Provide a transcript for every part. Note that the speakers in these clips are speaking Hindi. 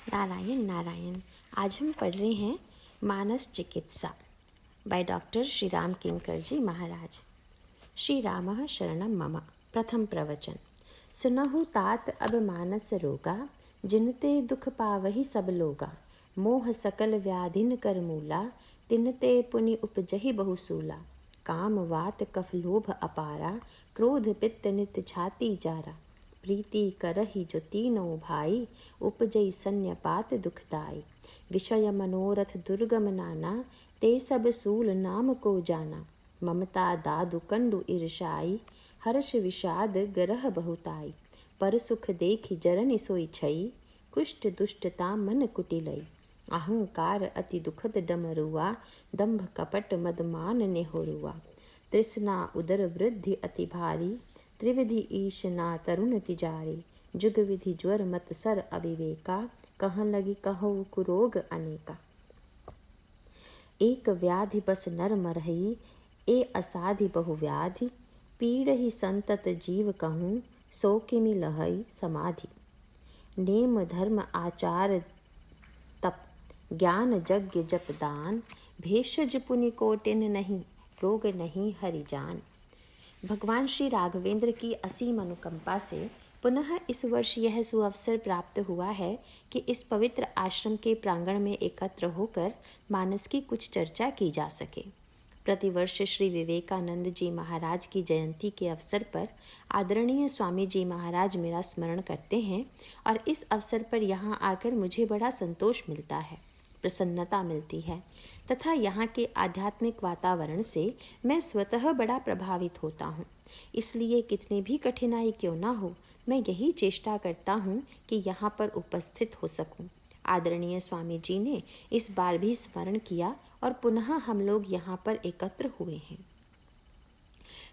नारायण नारायण। आज हम पढ़ रहे हैं मानस चिकित्सा बाय डॉक्टर श्री राम किंकर जी महाराज। श्री रामः शरणं मम। प्रथम प्रवचन। सुनहु तात अब मानस रोगा, जिनते दुख पावहि सब लोगा। मोह सकल व्याधिन कर मूला, तिनते पुनि उपजहि बहुसूला। काम वात कफ लोभ अपारा, क्रोध पित्त नित छाती जारा। प्रीति करहि जो तीनों भाई, उपजई सन्यपात दुखदाई। विषय मनोरथ दुर्गम नाना, ते सब सूल नाम को जाना। ममता दादु कंडु ईर्षाई, हर्ष विषाद गरह बहुताई। पर सुख देखि जरनि सोई छई, कुष्ठ दुष्टता मन कुटिलई। अहंकार अति दुखद डमरुआ, दंभ कपट मदमान नेहुरुआ। तृष्णा उदर वृद्धि अति भारी, त्रिविधि ईशना तरुण तिजारी। जुग विधि ज्वर मत सर अविवेका, कहन लगी कहो कुरोग अनेका। एक व्याधि बस नर मरहि, ए असाधि बहु व्याधि। पीड़ ही संतत जीव कहूँ, सो किमि लहई समाधि। नेम धर्म आचार तप, ज्ञान यज्ञ जप दान। भेषज पुनि कोटिन नहीं, रोग नहीं हरि जान। भगवान श्री राघवेंद्र की असीम अनुकंपा से पुनः इस वर्ष यह सुअवसर प्राप्त हुआ है कि इस पवित्र आश्रम के प्रांगण में एकत्र होकर मानस की कुछ चर्चा की जा सके। प्रतिवर्ष श्री विवेकानंद जी महाराज की जयंती के अवसर पर आदरणीय स्वामी जी महाराज मेरा स्मरण करते हैं और इस अवसर पर यहाँ आकर मुझे बड़ा संतोष मिलता है, प्रसन्नता मिलती है तथा यहाँ के आध्यात्मिक वातावरण से मैं स्वतः बड़ा प्रभावित होता हूँ। इसलिए कितनी भी कठिनाई क्यों ना हो, मैं यही चेष्टा करता हूँ कि यहाँ पर उपस्थित हो सकूँ। आदरणीय स्वामी जी ने इस बार भी स्मरण किया और पुनः हम लोग यहाँ पर एकत्र हुए हैं।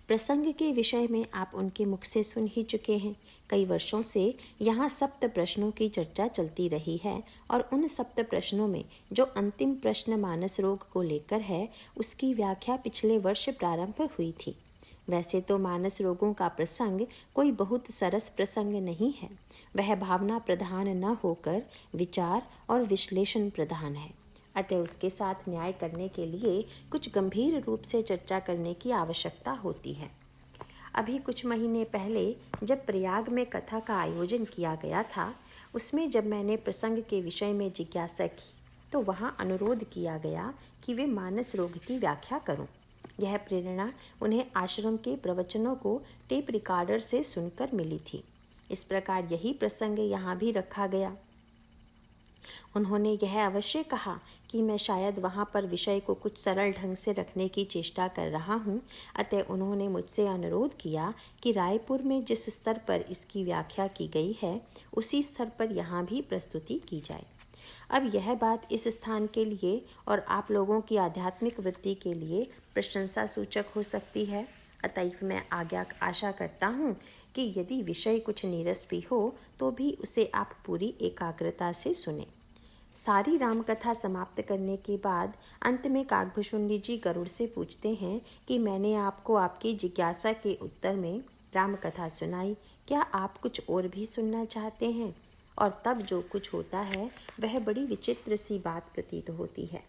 प्रसंग के विषय में आप उनके मुख से सुन ही चुके हैं। कई वर्षों से यहाँ सप्त प्रश्नों की चर्चा चलती रही है और उन सप्त प्रश्नों में जो अंतिम प्रश्न मानस रोग को लेकर है, उसकी व्याख्या पिछले वर्ष प्रारंभ हुई थी। वैसे तो मानस रोगों का प्रसंग कोई बहुत सरस प्रसंग नहीं है, वह भावना प्रधान न होकर विचार और विश्लेषण प्रधान है। अतः उसके साथ न्याय करने के लिए कुछ गंभीर रूप से चर्चा करने की आवश्यकता होती है। अभी कुछ महीने पहले जब प्रयाग में कथा का आयोजन किया गया था, उसमें जब मैंने प्रसंग के विषय में जिज्ञासा की तो वहाँ अनुरोध किया गया कि वे मानस रोग की व्याख्या करूं। यह प्रेरणा उन्हें आश्रम के प्रवचनों को टेप रिकॉर्डर से सुनकर मिली थी। इस प्रकार यही प्रसंग यहाँ भी रखा गया। उन्होंने यह अवश्य कहा कि मैं शायद वहाँ पर विषय को कुछ सरल ढंग से रखने की चेष्टा कर रहा हूँ। अतः उन्होंने मुझसे अनुरोध किया कि रायपुर में जिस स्तर पर इसकी व्याख्या की गई है, उसी स्तर पर यहाँ भी प्रस्तुति की जाए। अब यह बात इस स्थान के लिए और आप लोगों की आध्यात्मिक वृत्ति के लिए प्रशंसा सूचक हो सकती है। अतएव मैं आशा करता हूँ कि यदि विषय कुछ नीरस भी हो तो भी उसे आप पूरी एकाग्रता से सुने। सारी रामकथा समाप्त करने के बाद अंत में काकभुशुंडी जी गरुड़ से पूछते हैं कि मैंने आपको आपकी जिज्ञासा के उत्तर में रामकथा सुनाई, क्या आप कुछ और भी सुनना चाहते हैं? और तब जो कुछ होता है वह बड़ी विचित्र सी बात प्रतीत होती है।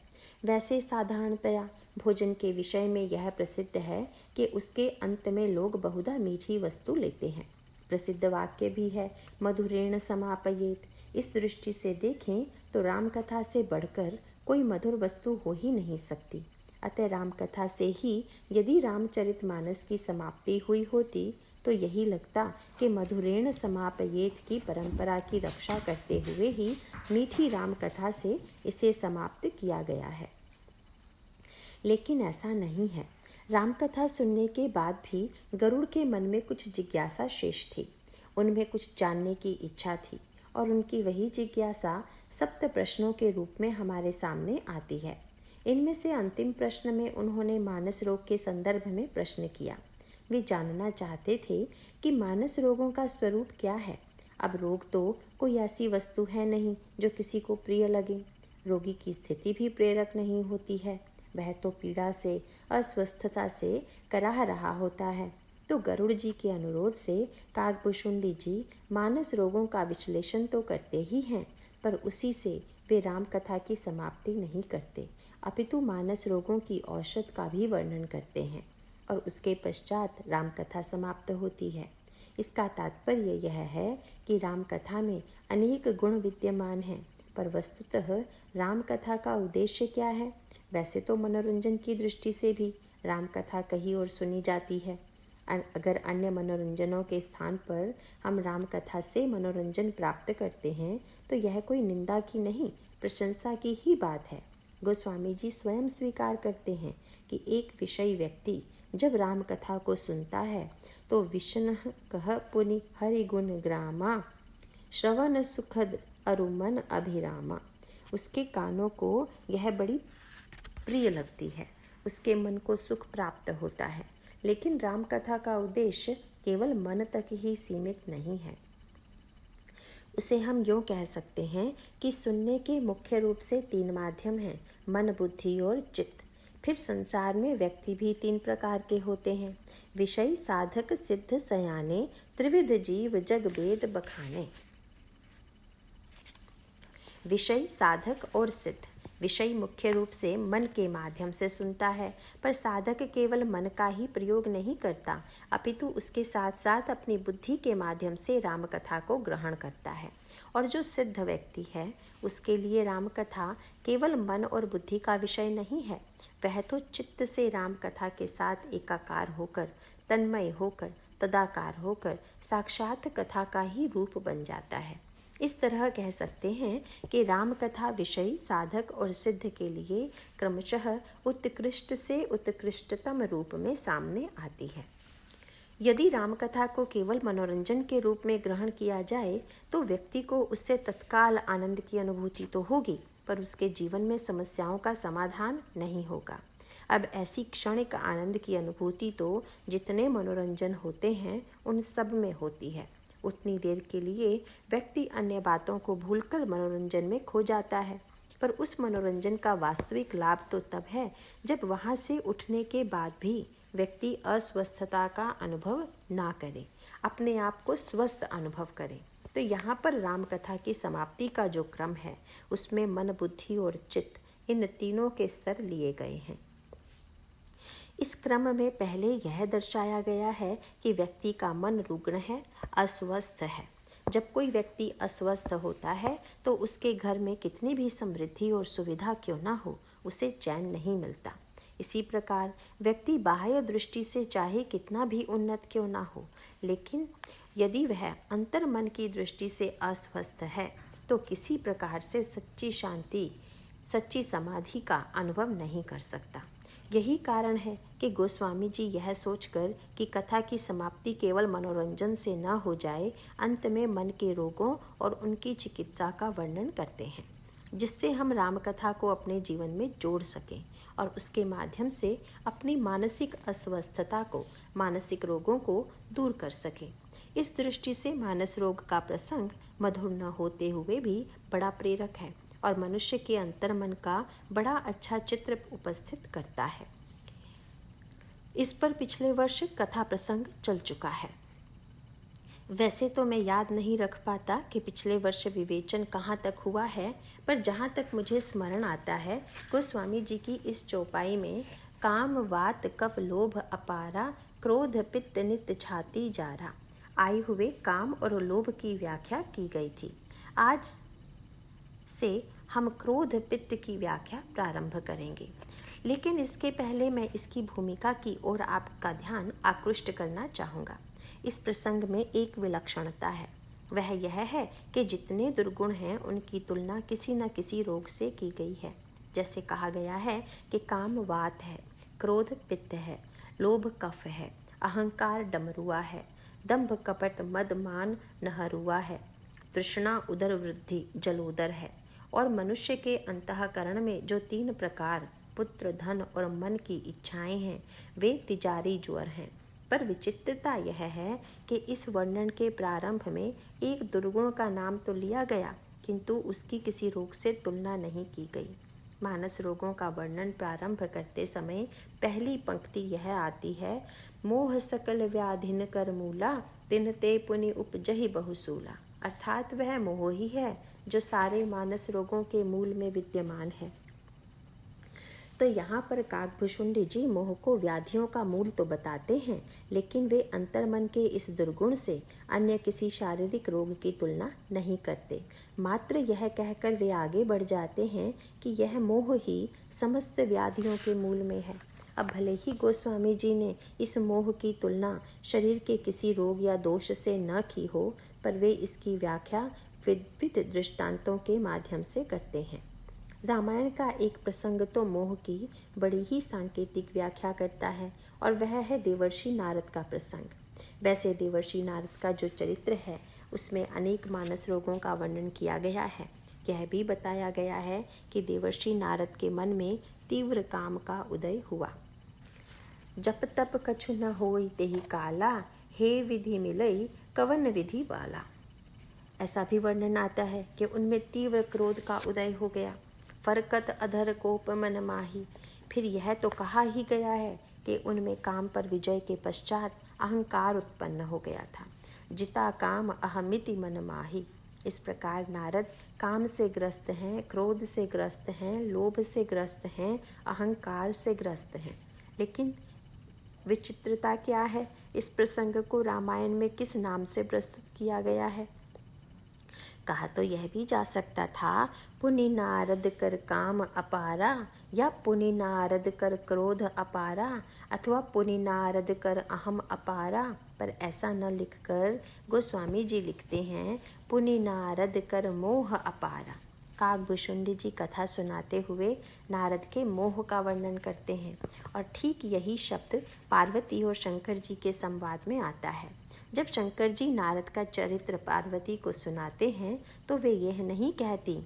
वैसे साधारणतया भोजन के विषय में यह प्रसिद्ध है कि उसके अंत में लोग बहुधा मीठी वस्तु लेते हैं। प्रसिद्ध वाक्य भी है, मधुरेण समापयेत। इस दृष्टि से देखें तो रामकथा से बढ़कर कोई मधुर वस्तु हो ही नहीं सकती। अतः रामकथा से ही यदि रामचरितमानस की समाप्ति हुई होती तो यही लगता कि मधुरेण समापयेत की परंपरा की रक्षा करते हुए ही मीठी रामकथा से इसे समाप्त किया गया है। लेकिन ऐसा नहीं है। रामकथा सुनने के बाद भी गरुड़ के मन में कुछ जिज्ञासा शेष थी। उनमें कुछ जानने की इच्छा थी और उनकी वही जिज्ञासा सप्त प्रश्नों के रूप में हमारे सामने आती है। इनमें से अंतिम प्रश्न में उन्होंने मानस रोग के संदर्भ में प्रश्न किया। वे जानना चाहते थे कि मानस रोगों का स्वरूप क्या है। अब रोग तो कोई ऐसी वस्तु है नहीं जो किसी को प्रिय लगे। रोगी की स्थिति भी प्रेरक नहीं होती है, वह तो पीड़ा से, अस्वस्थता से कराह रहा होता है। तो गरुड़ जी के अनुरोध से काकभुशुंडी जी मानस रोगों का विश्लेषण तो करते ही हैं, पर उसी से वे राम कथा की समाप्ति नहीं करते, अपितु मानस रोगों की औषध का भी वर्णन करते हैं और उसके पश्चात राम कथा समाप्त होती है। इसका तात्पर्य यह है कि राम कथा में अनेक गुण विद्यमान हैं, पर वस्तुतः राम कथा का उद्देश्य क्या है? वैसे तो मनोरंजन की दृष्टि से भी राम कथा कही और सुनी जाती है। अगर अन्य मनोरंजनों के स्थान पर हम राम कथा से मनोरंजन प्राप्त करते हैं तो यह कोई निंदा की नहीं, प्रशंसा की ही बात है। गोस्वामी जी स्वयं स्वीकार करते हैं कि एक विषयी व्यक्ति जब राम कथा को सुनता है तो विष्णु कह पुनि हरि गुण ग्रामा श्रवण सुखद अरुमन अभिरामा, उसके कानों को यह बड़ी प्रिय लगती है, उसके मन को सुख प्राप्त होता है। लेकिन राम कथा का उद्देश्य केवल मन तक ही सीमित नहीं है। उसे हम यूँ कह सकते हैं कि सुनने के मुख्य रूप से 3 माध्यम हैं, मन, बुद्धि और चित्त। फिर संसार में व्यक्ति भी 3 प्रकार के होते हैं, विषय, साधक, सिद्ध, सयाने, त्रिविध जीव जग वेद बखाने। विषय, साधक और सिद्ध। विषय मुख्य रूप से मन के माध्यम से सुनता है, पर साधक केवल मन का ही प्रयोग नहीं करता, अपितु उसके साथ साथ अपनी बुद्धि के माध्यम से राम कथा को ग्रहण करता है। और जो सिद्ध व्यक्ति है उसके लिए राम कथा केवल मन और बुद्धि का विषय नहीं है, वह तो चित्त से राम कथा के साथ एकाकार होकर, तन्मय होकर, तदाकार होकर साक्षात कथा का ही रूप बन जाता है। इस तरह कह सकते हैं कि राम कथा विषय, साधक और सिद्ध के लिए क्रमशः उत्कृष्ट से उत्कृष्टतम रूप में सामने आती है। यदि राम कथा को केवल मनोरंजन के रूप में ग्रहण किया जाए तो व्यक्ति को उससे तत्काल आनंद की अनुभूति तो होगी, पर उसके जीवन में समस्याओं का समाधान नहीं होगा। अब ऐसी क्षणिक आनंद की अनुभूति तो जितने मनोरंजन होते हैं उन सब में होती है। उतनी देर के लिए व्यक्ति अन्य बातों को भूलकर मनोरंजन में खो जाता है, पर उस मनोरंजन का वास्तविक लाभ तो तब है जब वहाँ से उठने के बाद भी व्यक्ति अस्वस्थता का अनुभव ना करे, अपने आप को स्वस्थ अनुभव करे। तो यहाँ पर राम कथा की समाप्ति का जो क्रम है उसमें मन, बुद्धि और चित्त इन तीनों के स्तर लिए गए हैं। इस क्रम में पहले यह दर्शाया गया है कि व्यक्ति का मन रुग्ण है, अस्वस्थ है। जब कोई व्यक्ति अस्वस्थ होता है तो उसके घर में कितनी भी समृद्धि और सुविधा क्यों ना हो, उसे चैन नहीं मिलता। इसी प्रकार व्यक्ति बाह्य दृष्टि से चाहे कितना भी उन्नत क्यों ना हो, लेकिन यदि वह अंतर मन की दृष्टि से अस्वस्थ है तो किसी प्रकार से सच्ची शांति, सच्ची समाधि का अनुभव नहीं कर सकता। यही कारण है कि गोस्वामी जी यह सोचकर कि कथा की समाप्ति केवल मनोरंजन से न हो जाए, अंत में मन के रोगों और उनकी चिकित्सा का वर्णन करते हैं, जिससे हम राम कथा को अपने जीवन में जोड़ सकें और उसके माध्यम से अपनी मानसिक अस्वस्थता को, मानसिक रोगों को दूर कर सकें। इस दृष्टि से मानस रोग का प्रसंग मधुर न होते हुए भी बड़ा प्रेरक है और मनुष्य के अंतर्मन का बड़ा अच्छा चित्र उपस्थित करता है। इस पर पिछले वर्ष कथा प्रसंग चल चुका है। वैसे तो मैं याद नहीं रख पाता कि पिछले वर्ष विवेचन कहाँ तक हुआ है, पर जहाँ तक मुझे स्मरण आता है, गोस्वामी जी की इस चौपाई में काम, वात, कफ, लोभ अपारा, क्रोध, पित्त, नित्य छाती जारा आए हुए काम और लोभ की व्याख्या की गई थी। आज से हम क्रोध, पित्त की व्याख्या प्रारंभ करेंगे, लेकिन इसके पहले मैं इसकी भूमिका की ओर आपका ध्यान आकृष्ट करना चाहूँगा। इस प्रसंग में एक विलक्षणता है, वह यह है कि जितने दुर्गुण हैं उनकी तुलना किसी न किसी रोग से की गई है। जैसे कहा गया है कि काम वात है, क्रोध पित्त है, लोभ कफ है, अहंकार डमरुआ है, दंभ कपट मद मान नहरुआ है, तृष्णा उदर वृद्धि जलोदर है, और मनुष्य के अंतःकरण में जो 3 प्रकार पुत्र, धन और मन की इच्छाएं हैं वे तिजारी ज्वर हैं। पर विचित्रता यह है कि इस वर्णन के प्रारंभ में एक दुर्गुण का नाम तो लिया गया, किंतु उसकी किसी रोग से तुलना नहीं की गई। मानस रोगों का वर्णन प्रारंभ करते समय पहली पंक्ति यह आती है, मोह सकल व्याधिन कर मूला, तिन ते पुनि उपजहि बहुसूला। अर्थात वह मोह ही है जो सारे मानस रोगों के मूल में विद्यमान है। तो यहाँ पर काकभुशुंडी जी मोह को व्याधियों का मूल तो बताते हैं, लेकिन वे अंतर्मन के इस दुर्गुण से अन्य किसी शारीरिक रोग की तुलना नहीं करते। मात्र यह कहकर वे आगे बढ़ जाते हैं कि यह मोह ही समस्त व्याधियों के मूल में है। अब भले ही गोस्वामी जी ने इस मोह की तुलना शरीर के किसी रोग या दोष से न की हो, पर वे इसकी व्याख्या विविध दृष्टांतों के माध्यम से करते हैं। रामायण का एक प्रसंग तो मोह की बड़ी ही सांकेतिक व्याख्या करता है, और वह है देवर्षि नारद का प्रसंग। वैसे देवर्षि नारद का जो चरित्र है उसमें अनेक मानस रोगों का वर्णन किया गया है। यह भी बताया गया है कि देवर्षि नारद के मन में तीव्र काम का उदय हुआ। जप तप कछु न होई तेहि काला, हे विधि मिलई कवन विधि वाला। ऐसा भी वर्णन आता है कि उनमें तीव्र क्रोध का उदय हो गया। फरकत अधर कोप मन माही। फिर यह तो कहा ही गया है कि उनमें काम पर विजय के पश्चात अहंकार उत्पन्न हो गया था। जिता काम अहमिति मन माही। इस प्रकार नारद काम से ग्रस्त हैं, क्रोध से ग्रस्त हैं, लोभ से ग्रस्त हैं, अहंकार से ग्रस्त हैं। लेकिन विचित्रता क्या है, इस प्रसंग को रामायण में किस नाम से प्रस्तुत किया गया है? कहा तो यह भी जा सकता था, पुनि नारद कर काम अपारा, या पुनि नारद कर क्रोध अपारा, अथवा पुनि नारद कर अहम अपारा। पर ऐसा न लिखकर गोस्वामी जी लिखते हैं पुनि नारद कर मोह अपारा। काकभुशुंडी जी कथा सुनाते हुए नारद के मोह का वर्णन करते हैं, और ठीक यही शब्द पार्वती और शंकर जी के संवाद में आता है। जब शंकर जी नारद का चरित्र पार्वती को सुनाते हैं तो वे यह नहीं कहती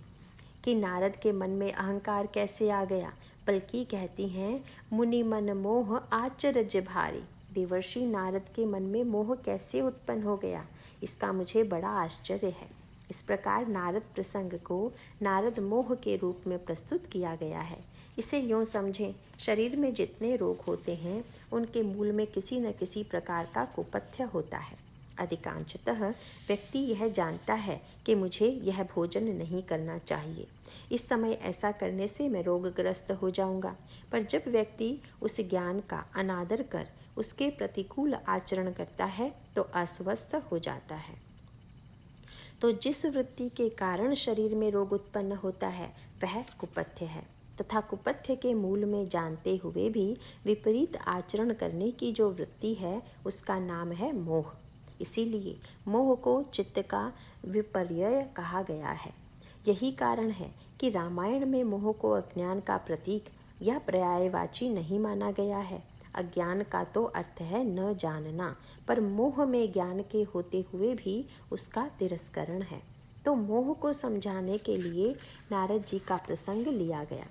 कि नारद के मन में अहंकार कैसे आ गया, बल्कि कहती हैं मुनि मन मोह आचरज भारी। देवर्षि नारद के मन में मोह कैसे उत्पन्न हो गया, इसका मुझे बड़ा आश्चर्य है। इस प्रकार नारद प्रसंग को नारद मोह के रूप में प्रस्तुत किया गया है। इसे यूँ समझें, शरीर में जितने रोग होते हैं उनके मूल में किसी न किसी प्रकार का कुपथ्य होता है। अधिकांशतः व्यक्ति यह जानता है कि मुझे यह भोजन नहीं करना चाहिए, इस समय ऐसा करने से मैं रोगग्रस्त हो जाऊंगा। पर जब व्यक्ति उस ज्ञान का अनादर कर उसके प्रतिकूल आचरण करता है तो अस्वस्थ हो जाता है। तो जिस वृत्ति के कारण शरीर में रोग उत्पन्न होता है वह कुपथ्य है, तथा कुपथ्य के मूल में जानते हुए भी विपरीत आचरण करने की जो वृत्ति है उसका नाम है मोह। इसीलिए मोह को चित्त का विपर्यय कहा गया है। यही कारण है कि रामायण में मोह को अज्ञान का प्रतीक या पर्यायवाची नहीं माना गया है। अज्ञान का तो अर्थ है न जानना, पर मोह में ज्ञान के होते हुए भी उसका तिरस्करण है। तो मोह को समझाने के लिए नारद जी का प्रसंग लिया गया,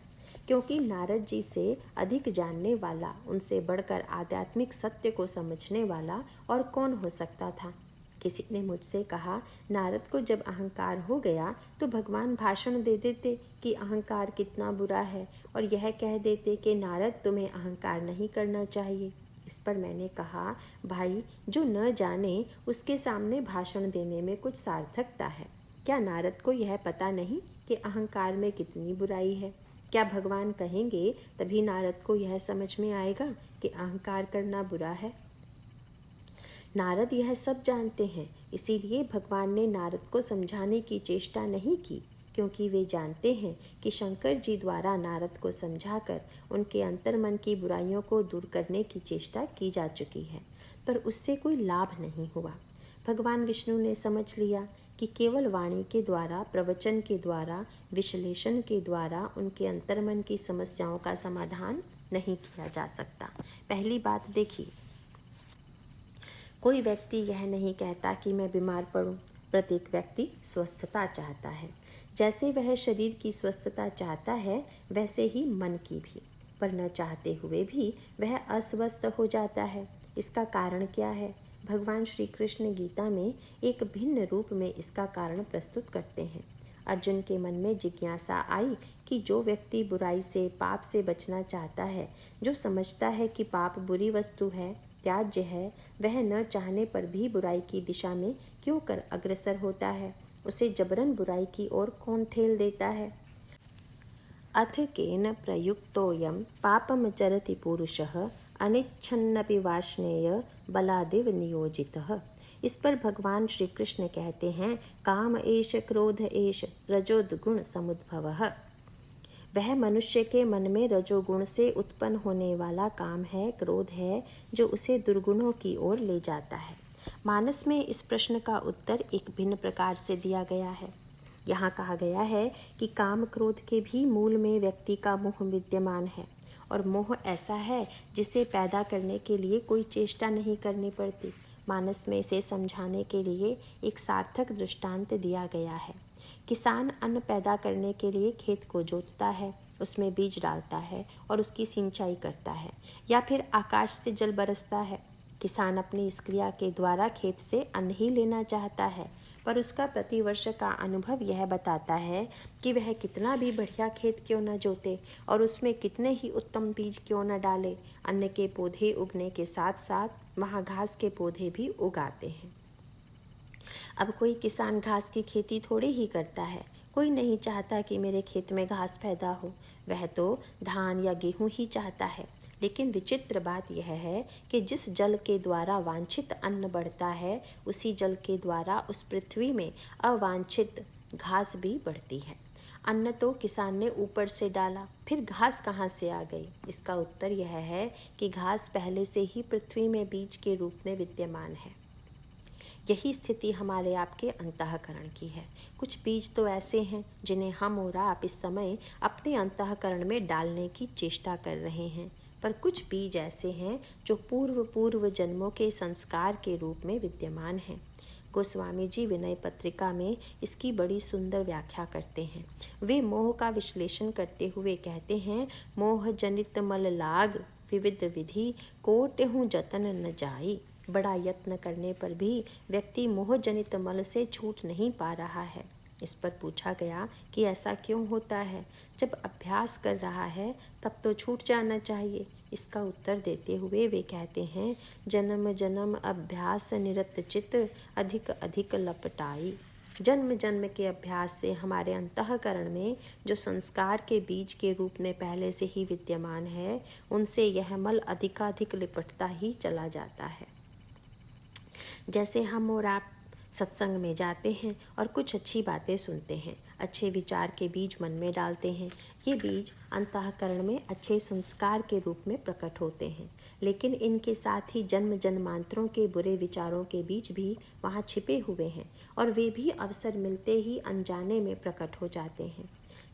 क्योंकि नारद जी से अधिक जानने वाला, उनसे बढ़कर आध्यात्मिक सत्य को समझने वाला और कौन हो सकता था। किसी ने मुझसे कहा, नारद को जब अहंकार हो गया तो भगवान भाषण दे देते कि अहंकार कितना बुरा है, और यह कह देते कि नारद तुम्हें अहंकार नहीं करना चाहिए। इस पर मैंने कहा, भाई जो न जाने उसके सामने भाषण देने में कुछ सार्थकता है। क्या नारद को यह पता नहीं कि अहंकार में कितनी बुराई है? क्या भगवान कहेंगे तभी नारद को यह समझ में आएगा कि अहंकार करना बुरा है? नारद यह सब जानते हैं, इसीलिए भगवान ने नारद को समझाने की चेष्टा नहीं की, क्योंकि वे जानते हैं कि शंकर जी द्वारा नारद को समझाकर उनके अंतर्मन की बुराइयों को दूर करने की चेष्टा की जा चुकी है, पर उससे कोई लाभ नहीं हुआ। भगवान विष्णु ने समझ लिया कि केवल वाणी के द्वारा, प्रवचन के द्वारा, विश्लेषण के द्वारा उनके अंतर्मन की समस्याओं का समाधान नहीं किया जा सकता। पहली बात देखिए, कोई व्यक्ति यह नहीं कहता कि मैं बीमार पड़ूं। प्रत्येक व्यक्ति स्वस्थता चाहता है। जैसे वह शरीर की स्वस्थता चाहता है वैसे ही मन की भी, पर न चाहते हुए भी वह अस्वस्थ हो जाता है। इसका कारण क्या है? भगवान श्री कृष्ण गीता में एक भिन्न रूप में इसका कारण प्रस्तुत करते हैं। अर्जुन के मन में जिज्ञासा आई कि जो व्यक्ति बुराई से, पाप से बचना चाहता है, जो समझता है कि पाप बुरी वस्तु है, त्याज्य है, वह न चाहने पर भी बुराई की दिशा में क्यों कर अग्रसर होता है? उसे जबरन बुराई की ओर कौन ठेल देता है। अथ केन प्रयुक्तोऽयं पापमचरति पुरुषः अनिच्छन्नपि वार्ष्णेय बलादिव नियोजितः। इस पर भगवान श्री कृष्ण कहते हैं, काम एष क्रोध एष रजोदगुण समुद्भवः। वह मनुष्य के मन में रजोगुण से उत्पन्न होने वाला काम है, क्रोध है, जो उसे दुर्गुणों की ओर ले जाता है। मानस में इस प्रश्न का उत्तर एक भिन्न प्रकार से दिया गया है। यहाँ कहा गया है कि काम क्रोध के भी मूल में व्यक्ति का मोह विद्यमान है, और मोह ऐसा है जिसे पैदा करने के लिए कोई चेष्टा नहीं करनी पड़ती। मानस में इसे समझाने के लिए एक सार्थक दृष्टांत दिया गया है। किसान अन्न पैदा करने के लिए खेत को जोतता है, उसमें बीज डालता है और उसकी सिंचाई करता है, या फिर आकाश से जल बरसता है। किसान अपनी इस क्रिया के द्वारा खेत से अन्न ही लेना चाहता है, पर उसका प्रतिवर्ष का अनुभव यह बताता है कि वह कितना भी बढ़िया खेत क्यों न जोते और उसमें कितने ही उत्तम बीज क्यों न डाले, अन्न के पौधे उगने के साथ साथ वहाँ घास के पौधे भी उगाते हैं। अब कोई किसान घास की खेती थोड़ी ही करता है। कोई नहीं चाहता कि मेरे खेत में घास पैदा हो, वह तो धान या गेहूं ही चाहता है। लेकिन विचित्र बात यह है कि जिस जल के द्वारा वांछित अन्न बढ़ता है, उसी जल के द्वारा उस पृथ्वी में अवांछित घास भी बढ़ती है। अन्न तो किसान ने ऊपर से डाला, फिर घास कहाँ से आ गई? इसका उत्तर यह है कि घास पहले से ही पृथ्वी में बीज के रूप में विद्यमान है। यही स्थिति हमारे आपके अंतःकरण की है। कुछ बीज तो ऐसे हैं जिन्हें हम और आप इस समय अपने अंतःकरण में डालने की चेष्टा कर रहे हैं, पर कुछ बीज ऐसे हैं जो पूर्व जन्मों के संस्कार के रूप में विद्यमान हैं। गोस्वामी जी विनय पत्रिका में इसकी बड़ी सुंदर व्याख्या करते हैं। वे मोह का विश्लेषण करते हुए कहते हैं, मोह जनित मल लाग विविध विधि कोटहु जतन न जाई। बड़ा यत्न करने पर भी व्यक्ति मोह जनित मल से छूट नहीं पा रहा है। इस पर पूछा गया कि ऐसा क्यों होता है? जब अभ्यास कर रहा है तब तो छूट जाना चाहिए। इसका उत्तर देते हुए वे कहते हैं, जन्म जन्म अभ्यास निरत चित अधिक अधिक लपटाई। जन्म जन्म के अभ्यास से हमारे अंतःकरण में जो संस्कार के बीज के रूप में पहले से ही विद्यमान है, उनसे यह मल अधिकाधिक लिपटता ही चला जाता है। जैसे हम और आप सत्संग में जाते हैं और कुछ अच्छी बातें सुनते हैं, अच्छे विचार के बीज मन में डालते हैं। ये बीज अंतःकरण में अच्छे संस्कार के रूप में प्रकट होते हैं, लेकिन इनके साथ ही जन्म जन्मांतरों के बुरे विचारों के बीज भी वहाँ छिपे हुए हैं, और वे भी अवसर मिलते ही अनजाने में प्रकट हो जाते हैं।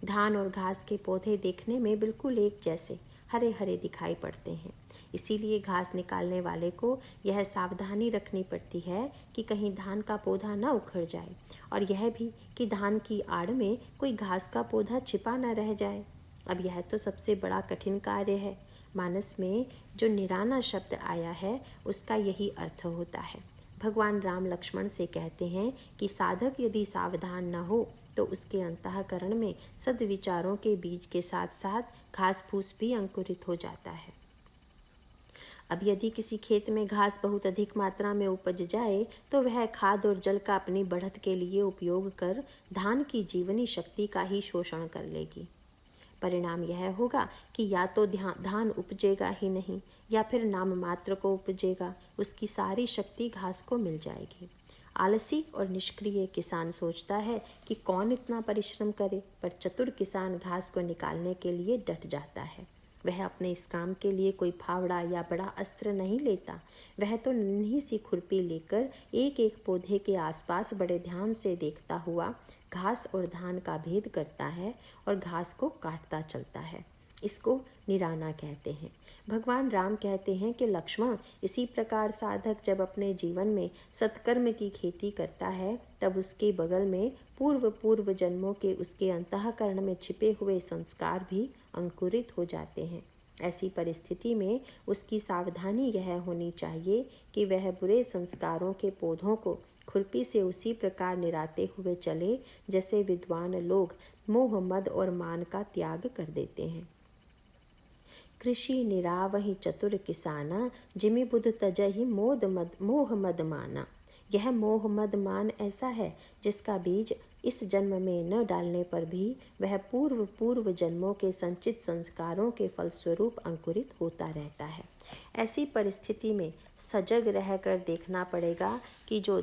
धान और घास के पौधे देखने में बिल्कुल एक जैसे हरे हरे दिखाई पड़ते हैं। इसीलिए घास निकालने वाले को यह सावधानी रखनी पड़ती है कि कहीं धान का पौधा न उखड़ जाए, और यह भी कि धान की आड़ में कोई घास का पौधा छिपा न रह जाए। अब यह तो सबसे बड़ा कठिन कार्य है। मानस में जो निराना शब्द आया है, उसका यही अर्थ होता है। भगवान राम लक्ष्मण से कहते हैं कि साधक यदि सावधान न हो तो उसके अंतःकरण में सद्विचारों के बीज के साथ साथ घास फूस भी अंकुरित हो जाता है। अब यदि किसी खेत में घास बहुत अधिक मात्रा में उपज जाए तो वह खाद और जल का अपनी बढ़त के लिए उपयोग कर धान की जीवनी शक्ति का ही शोषण कर लेगी। परिणाम यह होगा कि या तो धान उपजेगा ही नहीं, या फिर नाम मात्र को उपजेगा। उसकी सारी शक्ति घास को मिल जाएगी। आलसी और निष्क्रिय किसान सोचता है कि कौन इतना परिश्रम करे, पर चतुर किसान घास को निकालने के लिए डट जाता है। वह अपने इस काम के लिए कोई फावड़ा या बड़ा अस्त्र नहीं लेता। वह तो नन्ही सी खुरपी लेकर एक एक पौधे के आसपास बड़े ध्यान से देखता हुआ घास और धान का भेद करता है और घास को काटता चलता है। इसको निराना कहते हैं। भगवान राम कहते हैं कि लक्ष्मण, इसी प्रकार साधक जब अपने जीवन में सत्कर्म की खेती करता है, तब उसके बगल में पूर्व जन्मों के उसके अंतःकरण में छिपे हुए संस्कार भी अंकुरित हो जाते हैं। ऐसी परिस्थिति में उसकी सावधानी यह होनी चाहिए कि वह बुरे संस्कारों के पौधों को खुरपी से उसी प्रकार निराते हुए चले जैसे विद्वान लोग मोह मद और मान का त्याग कर देते हैं। कृषि निरावहि चतुर किसाना, जिमि बुध तजहि मोह मद माना। यह मोह मद मान ऐसा है जिसका बीज इस जन्म में न डालने पर भी वह पूर्व पूर्व जन्मों के संचित संस्कारों के फलस्वरूप अंकुरित होता रहता है। ऐसी परिस्थिति में सजग रहकर देखना पड़ेगा कि जो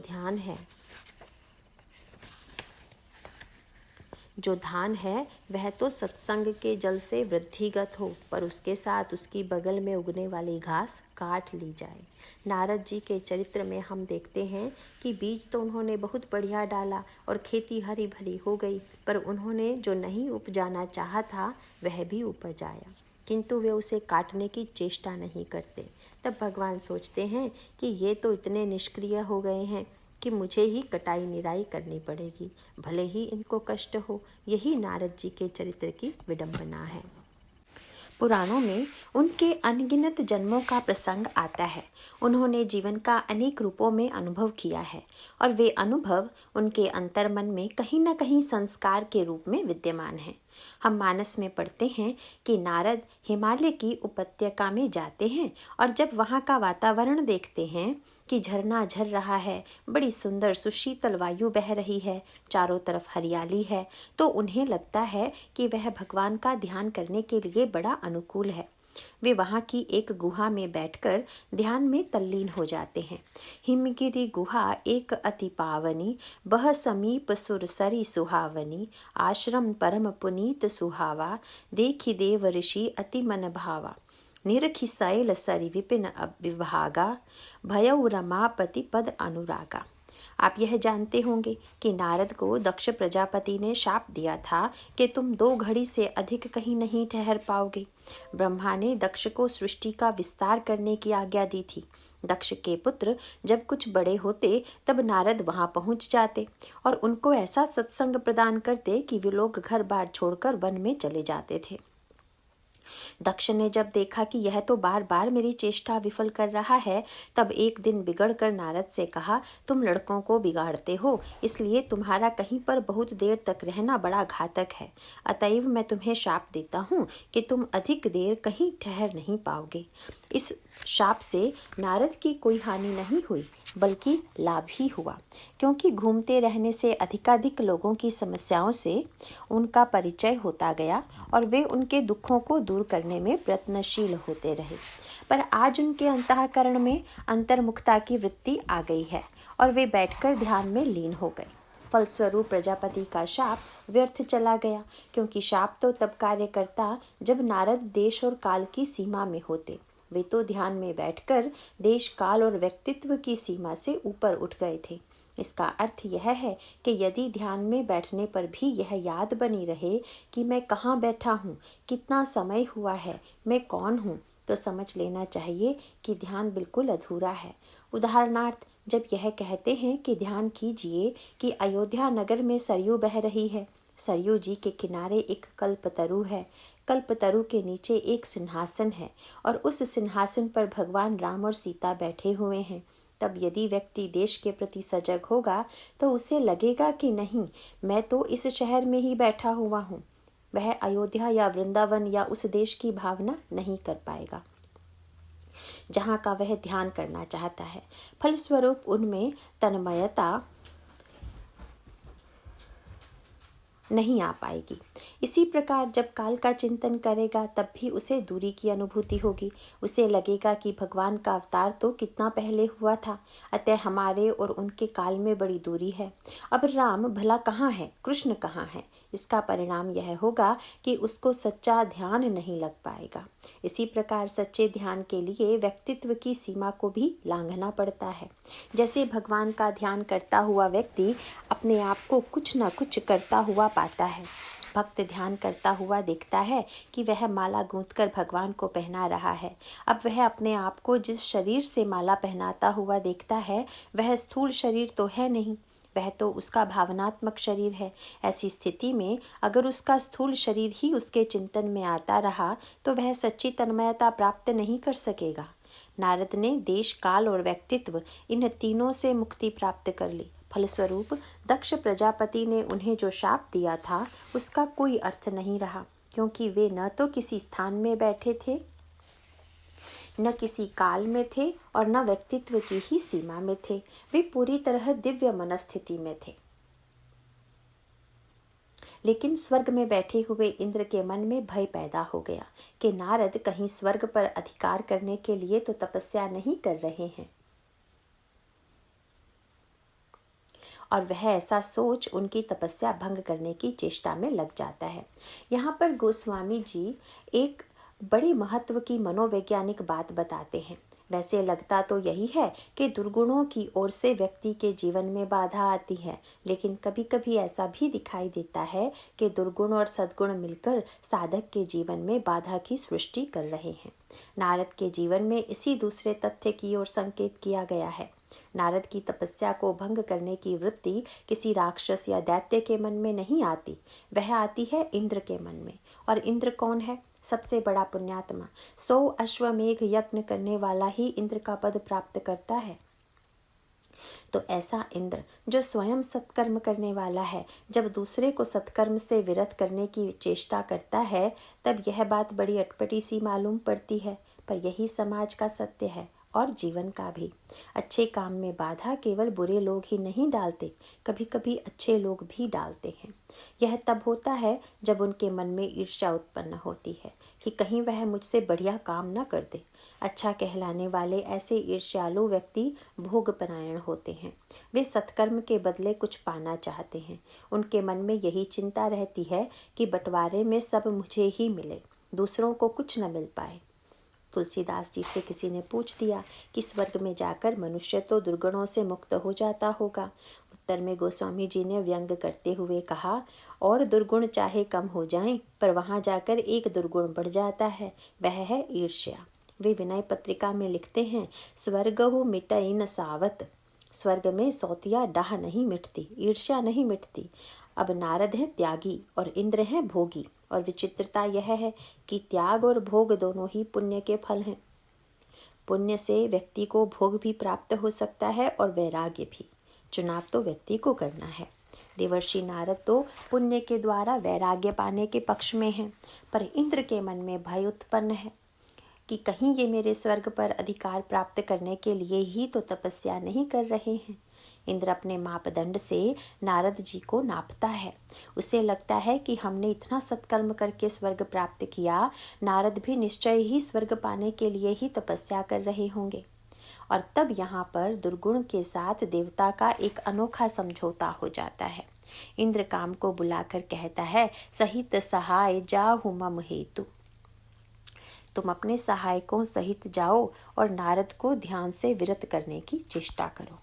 धान है वह तो सत्संग के जल से वृद्धिगत हो, पर उसके साथ उसकी बगल में उगने वाली घास काट ली जाए। नारद जी के चरित्र में हम देखते हैं कि बीज तो उन्होंने बहुत बढ़िया डाला और खेती हरी भरी हो गई, पर उन्होंने जो नहीं उपजाना चाहा था वह भी उपज आया, किंतु वे उसे काटने की चेष्टा नहीं करते। तब भगवान सोचते हैं कि ये तो इतने निष्क्रिय हो गए हैं कि मुझे ही कटाई निराई करनी पड़ेगी, भले ही इनको कष्ट हो। यही नारद जी के चरित्र की विडंबना है। पुराणों में उनके अनगिनत जन्मों का प्रसंग आता है। उन्होंने जीवन का अनेक रूपों में अनुभव किया है और वे अनुभव उनके अंतर्मन में कहीं न कहीं संस्कार के रूप में विद्यमान हैं। हम मानस में पढ़ते हैं कि नारद हिमालय की उपत्यका में जाते हैं और जब वहाँ का वातावरण देखते हैं कि झरना झर रहा है, बड़ी सुंदर सुशीतल वायु बह रही है, चारों तरफ हरियाली है, तो उन्हें लगता है कि वह भगवान का ध्यान करने के लिए बड़ा अनुकूल है। वे वहाँ की एक गुहा में बैठकर ध्यान में तल्लीन हो जाते हैं। हिमगिरी गुहा एक अति पावनी, बह समीप सुरसरी सुहावनी, आश्रम परम पुनीत सुहावा, देखी देव ऋषि अति मन भावा, निरखी शैल सरि विपिन विभागा, भयउ रमापति पद अनुरागा। आप यह जानते होंगे कि नारद को दक्ष प्रजापति ने शाप दिया था कि तुम 2 घड़ी से अधिक कहीं नहीं ठहर पाओगे। ब्रह्मा ने दक्ष को सृष्टि का विस्तार करने की आज्ञा दी थी। दक्ष के पुत्र जब कुछ बड़े होते तब नारद वहां पहुंच जाते और उनको ऐसा सत्संग प्रदान करते कि वे लोग घर बार छोड़कर वन में चले जाते थे। दक्ष ने जब देखा कि यह तो बार बार मेरी चेष्टा विफल कर रहा है, तब एक दिन बिगड़कर नारद से कहा, तुम लड़कों को बिगाड़ते हो, इसलिए तुम्हारा कहीं पर बहुत देर तक रहना बड़ा घातक है। अतएव मैं तुम्हें शाप देता हूँ कि तुम अधिक देर कहीं ठहर नहीं पाओगे। इस शाप से नारद की कोई हानि नहीं हुई, बल्कि लाभ ही हुआ, क्योंकि घूमते रहने से अधिकाधिक लोगों की समस्याओं से उनका परिचय होता गया और वे उनके दुखों को दूर करने में प्रयत्नशील होते रहे। पर आज उनके अंतःकरण में अंतर्मुखता की वृत्ति आ गई है और वे बैठकर ध्यान में लीन हो गए। फलस्वरूप प्रजापति का शाप व्यर्थ चला गया, क्योंकि शाप तो तब कार्य करता जब नारद देश और काल की सीमा में होते। वे तो ध्यान में बैठकर देश काल और व्यक्तित्व की सीमा से ऊपर उठ गए थे। इसका अर्थ यह है कि यदि ध्यान में बैठने पर भी यह याद बनी रहे कि मैं कहाँ बैठा हूँ, कितना समय हुआ है, मैं कौन हूँ, तो समझ लेना चाहिए कि ध्यान बिल्कुल अधूरा है। उदाहरणार्थ, जब यह कहते हैं कि ध्यान कीजिए कि अयोध्या नगर में सरयू बह रही है, सरयू जी के किनारे एक कल्पतरु है, कल्पतरु के नीचे एक सिंहासन है और उस सिंहासन पर भगवान राम और सीता बैठे हुए हैं, तब यदि व्यक्ति देश के प्रति सजग होगा तो उसे लगेगा कि नहीं, मैं तो इस शहर में ही बैठा हुआ हूँ। वह अयोध्या या वृंदावन या उस देश की भावना नहीं कर पाएगा जहाँ का वह ध्यान करना चाहता है। फलस्वरूप उनमें तन्मयता नहीं आ पाएगी। इसी प्रकार जब काल का चिंतन करेगा तब भी उसे दूरी की अनुभूति होगी। उसे लगेगा कि भगवान का अवतार तो कितना पहले हुआ था, अतः हमारे और उनके काल में बड़ी दूरी है। अब राम भला कहाँ है, कृष्ण कहाँ है? इसका परिणाम यह होगा कि उसको सच्चा ध्यान नहीं लग पाएगा। इसी प्रकार सच्चे ध्यान के लिए व्यक्तित्व की सीमा को भी लांघना पड़ता है। जैसे भगवान का ध्यान करता हुआ व्यक्ति अपने आप को कुछ न कुछ करता हुआ पाता है। भक्त ध्यान करता हुआ देखता है कि वह माला गूंथकर भगवान को पहना रहा है। अब वह अपने आप को जिस शरीर से माला पहनाता हुआ देखता है वह स्थूल शरीर तो है नहीं, वह तो उसका भावनात्मक शरीर है। ऐसी स्थिति में अगर उसका स्थूल शरीर ही उसके चिंतन में आता रहा तो वह सच्ची तन्मयता प्राप्त नहीं कर सकेगा। नारद ने देश, काल और व्यक्तित्व इन तीनों से मुक्ति प्राप्त कर ली। फलस्वरूप दक्ष प्रजापति ने उन्हें जो शाप दिया था उसका कोई अर्थ नहीं रहा, क्योंकि वे न तो किसी स्थान में बैठे थे, न किसी काल में थे और न व्यक्तित्व की ही सीमा में थे। वे पूरी तरह दिव्य मनस्थिति में थे। लेकिन स्वर्ग में बैठे हुए इंद्र के मन में भय पैदा हो गया कि नारद कहीं स्वर्ग पर अधिकार करने के लिए तो तपस्या नहीं कर रहे हैं। और वह ऐसा सोच उनकी तपस्या भंग करने की चेष्टा में लग जाता है। यहाँ पर गोस्वामी जी एक बड़ी महत्व की मनोवैज्ञानिक बात बताते हैं। वैसे लगता तो यही है कि दुर्गुणों की ओर से व्यक्ति के जीवन में बाधा आती है, लेकिन कभी कभी ऐसा भी दिखाई देता है कि दुर्गुण और सद्गुण मिलकर साधक के जीवन में बाधा की सृष्टि कर रहे हैं। नारद के जीवन में इसी दूसरे तथ्य की ओर संकेत किया गया है। नारद की तपस्या को भंग करने की वृत्ति किसी राक्षस या दैत्य के मन में नहीं आती, वह आती है इंद्र के मन में। और इंद्र कौन है? सबसे बड़ा पुण्यात्मा। 100 अश्वमेघ यज्ञ करने वाला ही इंद्र का पद प्राप्त करता है। तो ऐसा इंद्र जो स्वयं सत्कर्म करने वाला है, जब दूसरे को सत्कर्म से विरत करने की चेष्टा करता है, तब यह बात बड़ी अटपटी सी मालूम पड़ती है, पर यही समाज का सत्य है और जीवन का भी। अच्छे काम में बाधा केवल बुरे लोग ही नहीं डालते, कभी कभी अच्छे लोग भी डालते हैं। यह तब होता है जब उनके मन में ईर्ष्या उत्पन्न होती है कि कहीं वह मुझसे बढ़िया काम न कर दे। अच्छा कहलाने वाले ऐसे ईर्ष्यालु व्यक्ति भोगपरायण होते हैं। वे सत्कर्म के बदले कुछ पाना चाहते हैं। उनके मन में यही चिंता रहती है कि बंटवारे में सब मुझे ही मिले, दूसरों को कुछ न मिल पाए। तुलसीदास जी से किसी ने पूछ दिया कि स्वर्ग में जाकर मनुष्य तो दुर्गुणों से मुक्त हो जाता होगा। उत्तर में गोस्वामी जी ने व्यंग करते हुए कहा, और दुर्गुण चाहे कम हो जाएं, पर वहां जाकर एक दुर्गुण बढ़ जाता है, वह है ईर्ष्या। वे विनय पत्रिका में लिखते हैं, स्वर्गहु मिटई न सावत। स्वर्ग में सौतिया डाह नहीं मिटती, ईर्ष्या नहीं मिटती। अब नारद है त्यागी और इंद्र है भोगी, और विचित्रता यह है कि त्याग और भोग दोनों ही पुण्य के फल हैं। पुण्य से व्यक्ति को भोग भी प्राप्त हो सकता है और वैराग्य भी। चुनाव तो व्यक्ति को करना है। देवर्षि नारद तो पुण्य के द्वारा वैराग्य पाने के पक्ष में हैं, पर इंद्र के मन में भय उत्पन्न है कि कहीं ये मेरे स्वर्ग पर अधिकार प्राप्त करने के लिए ही तो तपस्या नहीं कर रहे हैं। इंद्र अपने मापदंड से नारद जी को नापता है। उसे लगता है कि हमने इतना सत्कर्म करके स्वर्ग प्राप्त किया, नारद भी निश्चय ही स्वर्ग पाने के लिए ही तपस्या कर रहे होंगे। और तब यहाँ पर दुर्गुण के साथ देवता का एक अनोखा समझौता हो जाता है। इंद्र काम को बुलाकर कहता है, सहित सहाय जाहु मम हेतु। तुम अपने सहायकों सहित जाओ और नारद को ध्यान से विरत करने की चेष्टा करो।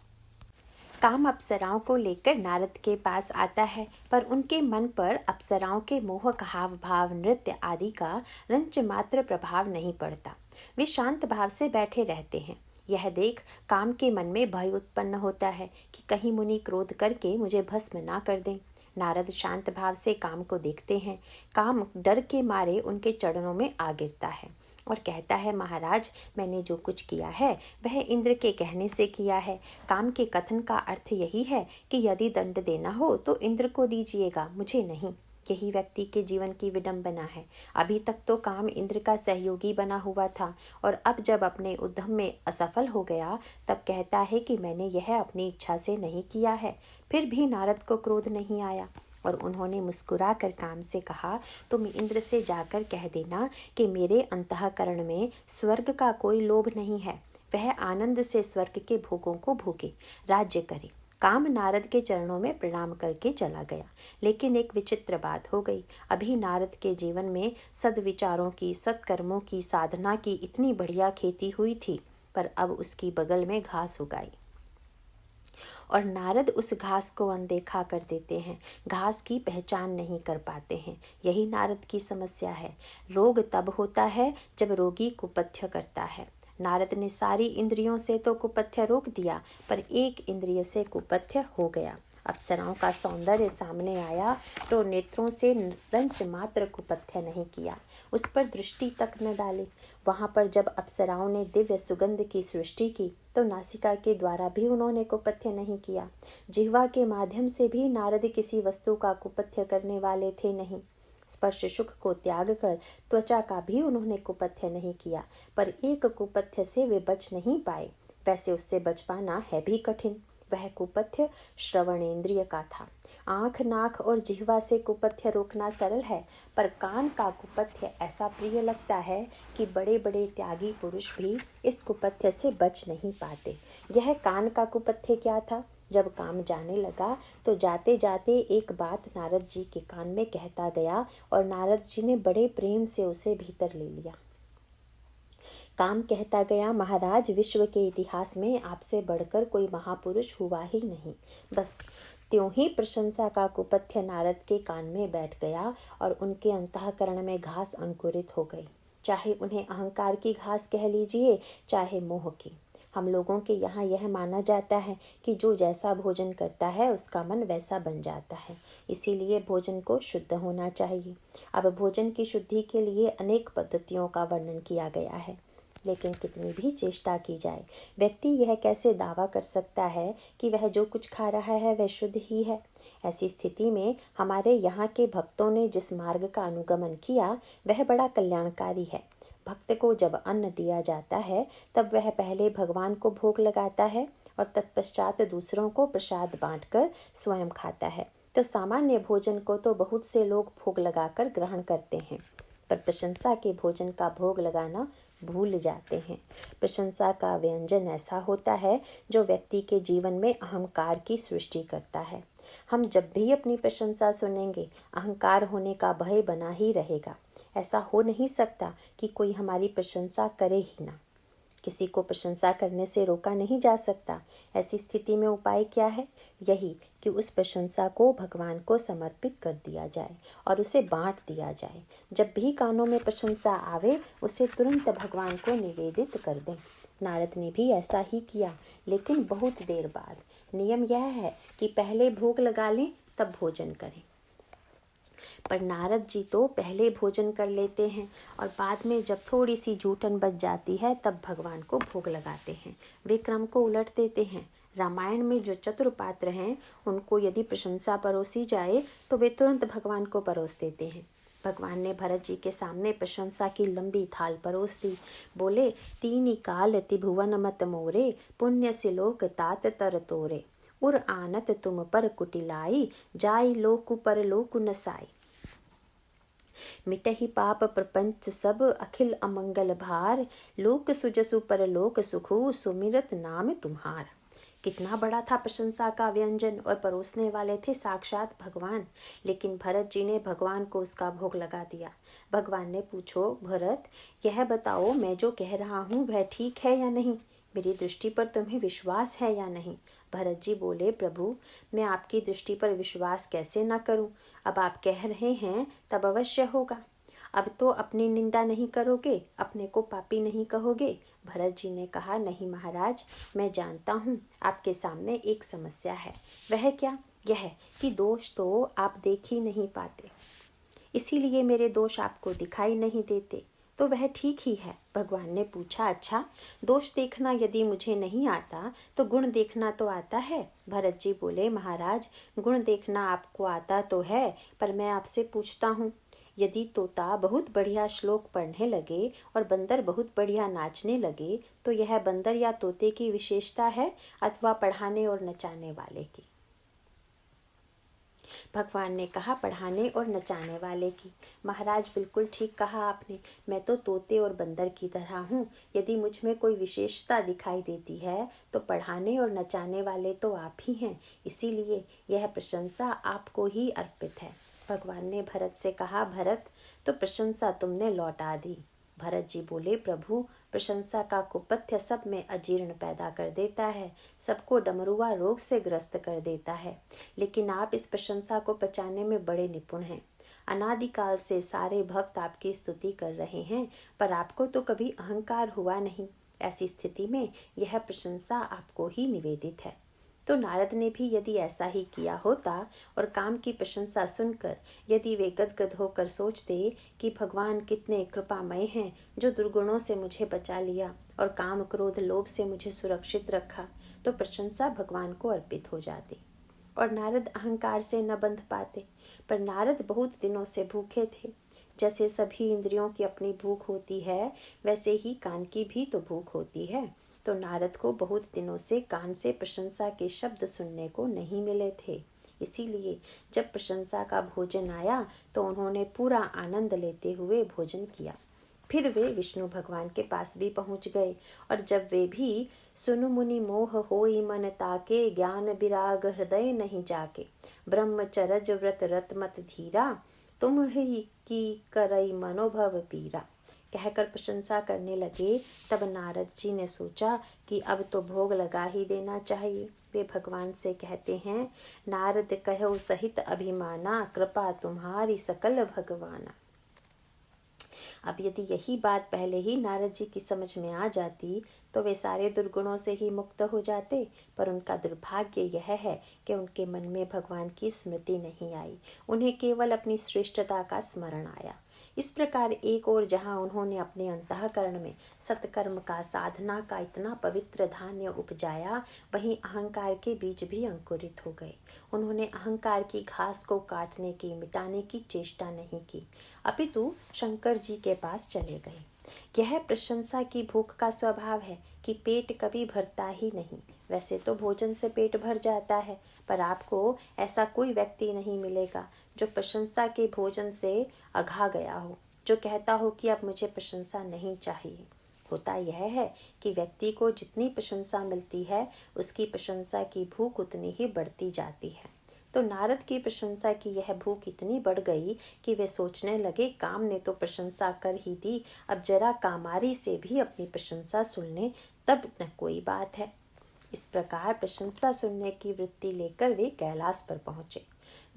काम अप्सराओं को लेकर नारद के पास आता है, पर उनके मन पर अप्सराओं के मोहक हाव भाव, नृत्य आदि का रंच मात्र प्रभाव नहीं पड़ता। वे शांत भाव से बैठे रहते हैं। यह देख काम के मन में भय उत्पन्न होता है कि कहीं मुनि क्रोध करके मुझे भस्म ना कर दें। नारद शांत भाव से काम को देखते हैं। काम डर के मारे उनके चरणों में आ गिरता है और कहता है, महाराज, मैंने जो कुछ किया है वह इंद्र के कहने से किया है। काम के कथन का अर्थ यही है कि यदि दंड देना हो तो इंद्र को दीजिएगा, मुझे नहीं। यही व्यक्ति के जीवन की विडंबना है। अभी तक तो काम इंद्र का सहयोगी बना हुआ था, और अब जब अपने उद्यम में असफल हो गया तब कहता है कि मैंने यह अपनी इच्छा से नहीं किया है। फिर भी नारद को क्रोध नहीं आया और उन्होंने मुस्कुरा कर काम से कहा, तुम इंद्र से जाकर कह देना कि मेरे अंतःकरण में स्वर्ग का कोई लोभ नहीं है। वह आनंद से स्वर्ग के भोगों को भोगे, राज्य करे। काम नारद के चरणों में प्रणाम करके चला गया। लेकिन एक विचित्र बात हो गई। अभी नारद के जीवन में सद्विचारों की, सत्कर्मों की साधना की इतनी बढ़िया खेती हुई थी, पर अब उसकी बगल में घास उगाई और नारद उस घास को अनदेखा कर देते हैं, घास की पहचान नहीं कर पाते हैं। यही नारद की समस्या है। रोग तब होता है जब रोगी कुपथ्य करता है। नारद ने सारी इंद्रियों से तो कुपथ्य रोक दिया, पर एक इंद्रिय से कुपथ्य हो गया। अप्सराओं का सौंदर्य सामने आया तो नेत्रों से रंच मात्र कुपथ्य नहीं किया, उस पर दृष्टि तक न डाली। वहां पर जब अप्सराओं ने दिव्य सुगंध की सृष्टि की तो नासिका के द्वारा भी उन्होंने कुपथ्य नहीं किया। जिह्वा के माध्यम से भी नारद किसी वस्तु का कुपथ्य करने वाले थे नहीं। स्पर्श सुख को त्याग कर त्वचा का भी उन्होंने कुपथ्य नहीं किया, पर एक कुपथ्य से वे बच नहीं पाए। वैसे उससे बच पाना है भी कठिन। वह कुपथ्य श्रवणेंद्रिय का था। आँख, नाक और जिह्वा से कुपथ्य रोकना सरल है, पर कान का कुपथ्य ऐसा प्रिय लगता है कि बड़े बड़े त्यागी पुरुष भी इस कुपथ्य से बच नहीं पाते। यह कान का कुपथ्य क्या था? जब काम जाने लगा तो जाते जाते एक बात नारद जी के कान में कहता गया और नारद जी ने बड़े प्रेम से उसे भीतर ले लिया। काम कहता गया, महाराज, विश्व के इतिहास में आपसे बढ़कर कोई महापुरुष हुआ ही नहीं। बस त्यों ही प्रशंसा का कुपथ्य नारद के कान में बैठ गया और उनके अंतःकरण में घास अंकुरित हो गई। चाहे उन्हें अहंकार की घास कह लीजिए, चाहे मोह की। हम लोगों के यहाँ यह माना जाता है कि जो जैसा भोजन करता है उसका मन वैसा बन जाता है, इसीलिए भोजन को शुद्ध होना चाहिए। अब भोजन की शुद्धि के लिए अनेक पद्धतियों का वर्णन किया गया है, लेकिन कितनी भी चेष्टा की जाए, व्यक्ति यह कैसे दावा कर सकता है कि वह जो कुछ खा रहा है वह शुद्ध ही है। ऐसी स्थिति में हमारे यहाँ के भक्तों ने जिस मार्ग का अनुगमन किया वह बड़ा कल्याणकारी है। भक्त को जब अन्न दिया जाता है तब वह पहले भगवान को भोग लगाता है और तत्पश्चात दूसरों को प्रसाद बांटकर स्वयं खाता है। तो सामान्य भोजन को तो बहुत से लोग भोग लगाकर ग्रहण करते हैं, पर प्रशंसा के भोजन का भोग लगाना भूल जाते हैं। प्रशंसा का व्यंजन ऐसा होता है जो व्यक्ति के जीवन में अहंकार की सृष्टि करता है। हम जब भी अपनी प्रशंसा सुनेंगे, अहंकार होने का भय बना ही रहेगा। ऐसा हो नहीं सकता कि कोई हमारी प्रशंसा करे ही ना। किसी को प्रशंसा करने से रोका नहीं जा सकता। ऐसी स्थिति में उपाय क्या है? यही कि उस प्रशंसा को भगवान को समर्पित कर दिया जाए और उसे बांट दिया जाए। जब भी कानों में प्रशंसा आवे, उसे तुरंत भगवान को निवेदित कर दें। नारद ने भी ऐसा ही किया, लेकिन बहुत देर बाद। नियम यह है कि पहले भोग लगा लें तब भोजन करें, पर नारद जी तो पहले भोजन कर लेते हैं और बाद में जब थोड़ी सी जूठन बच जाती है तब भगवान को भोग लगाते हैं। वे क्रम को उलट देते हैं। रामायण में जो चतुर पात्र हैं उनको यदि प्रशंसा परोसी जाए तो वे तुरंत भगवान को परोस देते हैं। भगवान ने भरत जी के सामने प्रशंसा की लंबी थाल परोस दी। बोले, तीनी काल त्रिभुवन मत मोरे, पुण्य से लोक तात तर तोरे, उर आनत तुम पर कुटिलाई, जाई लोकु पर लोकु नसाई। मिटहि पाप प्रपंच सब, अखिल अमंगल भार, लोक सुजसु पर लोक सुखु, सुमिरत नाम तुम्हार। कितना बड़ा था प्रशंसा का व्यंजन, और परोसने वाले थे साक्षात भगवान। लेकिन भरत जी ने भगवान को उसका भोग लगा दिया। भगवान ने पूछो, भरत, यह बताओ मैं जो कह रहा हूँ वह ठीक है या नहीं? मेरी दृष्टि पर तुम्हें विश्वास है या नहीं? भरत जी बोले, प्रभु, मैं आपकी दृष्टि पर विश्वास कैसे न करूं? अब आप कह रहे हैं तब अवश्य होगा। अब तो अपनी निंदा नहीं करोगे, अपने को पापी नहीं कहोगे? भरत जी ने कहा, नहीं महाराज, मैं जानता हूँ आपके सामने एक समस्या है। वह क्या? यह कि दोष तो आप देख ही नहीं पाते, इसीलिए मेरे दोष आपको दिखाई नहीं देते। तो वह ठीक ही है। भगवान ने पूछा, अच्छा, दोष देखना यदि मुझे नहीं आता तो गुण देखना तो आता है? भरत जी बोले, महाराज, गुण देखना आपको आता तो है, पर मैं आपसे पूछता हूँ, यदि तोता बहुत बढ़िया श्लोक पढ़ने लगे और बंदर बहुत बढ़िया नाचने लगे तो यह बंदर या तोते की विशेषता है अथवा पढ़ाने और नचाने वाले की? भगवान ने कहा, पढ़ाने और नचाने वाले की। महाराज, बिल्कुल ठीक कहा आपने। मैं तो तोते और बंदर की तरह हूँ। यदि मुझ में कोई विशेषता दिखाई देती है तो पढ़ाने और नचाने वाले तो आप ही हैं, इसीलिए यह प्रशंसा आपको ही अर्पित है। भगवान ने भरत से कहा, भरत, तो प्रशंसा तुमने लौटा दी। भरत जी बोले, प्रभु, प्रशंसा का कुपथ्य सब में अजीर्ण पैदा कर देता है, सबको डमरुआ रोग से ग्रस्त कर देता है। लेकिन आप इस प्रशंसा को पचाने में बड़े निपुण हैं। अनादिकाल से सारे भक्त आपकी स्तुति कर रहे हैं, पर आपको तो कभी अहंकार हुआ नहीं। ऐसी स्थिति में यह प्रशंसा आपको ही निवेदित है। तो नारद ने भी यदि ऐसा ही किया होता और काम की प्रशंसा सुनकर यदि वे गदगद होकर सोचते कि भगवान कितने कृपामय हैं जो दुर्गुणों से मुझे बचा लिया और काम क्रोध लोभ से मुझे सुरक्षित रखा, तो प्रशंसा भगवान को अर्पित हो जाती और नारद अहंकार से न बंध पाते। पर नारद बहुत दिनों से भूखे थे। जैसे सभी इंद्रियों की अपनी भूख होती है, वैसे ही कान की भी तो भूख होती है। तो नारद को बहुत दिनों से कान से प्रशंसा के शब्द सुनने को नहीं मिले थे। इसीलिए जब प्रशंसा का भोजन आया तो उन्होंने पूरा आनंद लेते हुए भोजन किया। फिर वे विष्णु भगवान के पास भी पहुंच गए, और जब वे भी सुनु मुनि मोह होई मन ताके, ज्ञान विराग हृदय नहीं जाके, ब्रह्मचरज व्रत रत मत धीरा, तुम ही की करई मनोभव पीरा, कहकर प्रशंसा करने लगे। तब नारद जी ने सोचा कि अब तो भोग लगा ही देना चाहिए। वे भगवान से कहते हैं, नारद कहो सहित अभिमाना, कृपा तुम्हारी सकल भगवाना। अब यदि यही बात पहले ही नारद जी की समझ में आ जाती तो वे सारे दुर्गुणों से ही मुक्त हो जाते। पर उनका दुर्भाग्य यह है कि उनके मन में भगवान की स्मृति नहीं आई, उन्हें केवल अपनी श्रेष्ठता का स्मरण आया। इस प्रकार एक ओर जहाँ उन्होंने अपने अंतःकरण में सत्कर्म का, साधना का इतना पवित्र धान्य उपजाया, वहीं अहंकार के बीज भी अंकुरित हो गए। उन्होंने अहंकार की घास को काटने की, मिटाने की चेष्टा नहीं की, अपितु शंकर जी के पास चले गए। यह प्रशंसा की भूख का स्वभाव है कि पेट कभी भरता ही नहीं। वैसे तो भोजन से पेट भर जाता है, पर आपको ऐसा कोई व्यक्ति नहीं मिलेगा जो प्रशंसा के भोजन से अघा गया हो, जो कहता हो कि अब मुझे प्रशंसा नहीं चाहिए। होता यह है कि व्यक्ति को जितनी प्रशंसा मिलती है, उसकी प्रशंसा की भूख उतनी ही बढ़ती जाती है। तो नारद की प्रशंसा की यह भूख इतनी बढ़ गई कि वे सोचने लगे, काम ने तो प्रशंसा कर ही दी, अब जरा कामारी से भी अपनी प्रशंसा सुन लें, तब न कोई बात है। इस प्रकार प्रशंसा सुनने की वृत्ति लेकर वे कैलाश पर पहुंचे।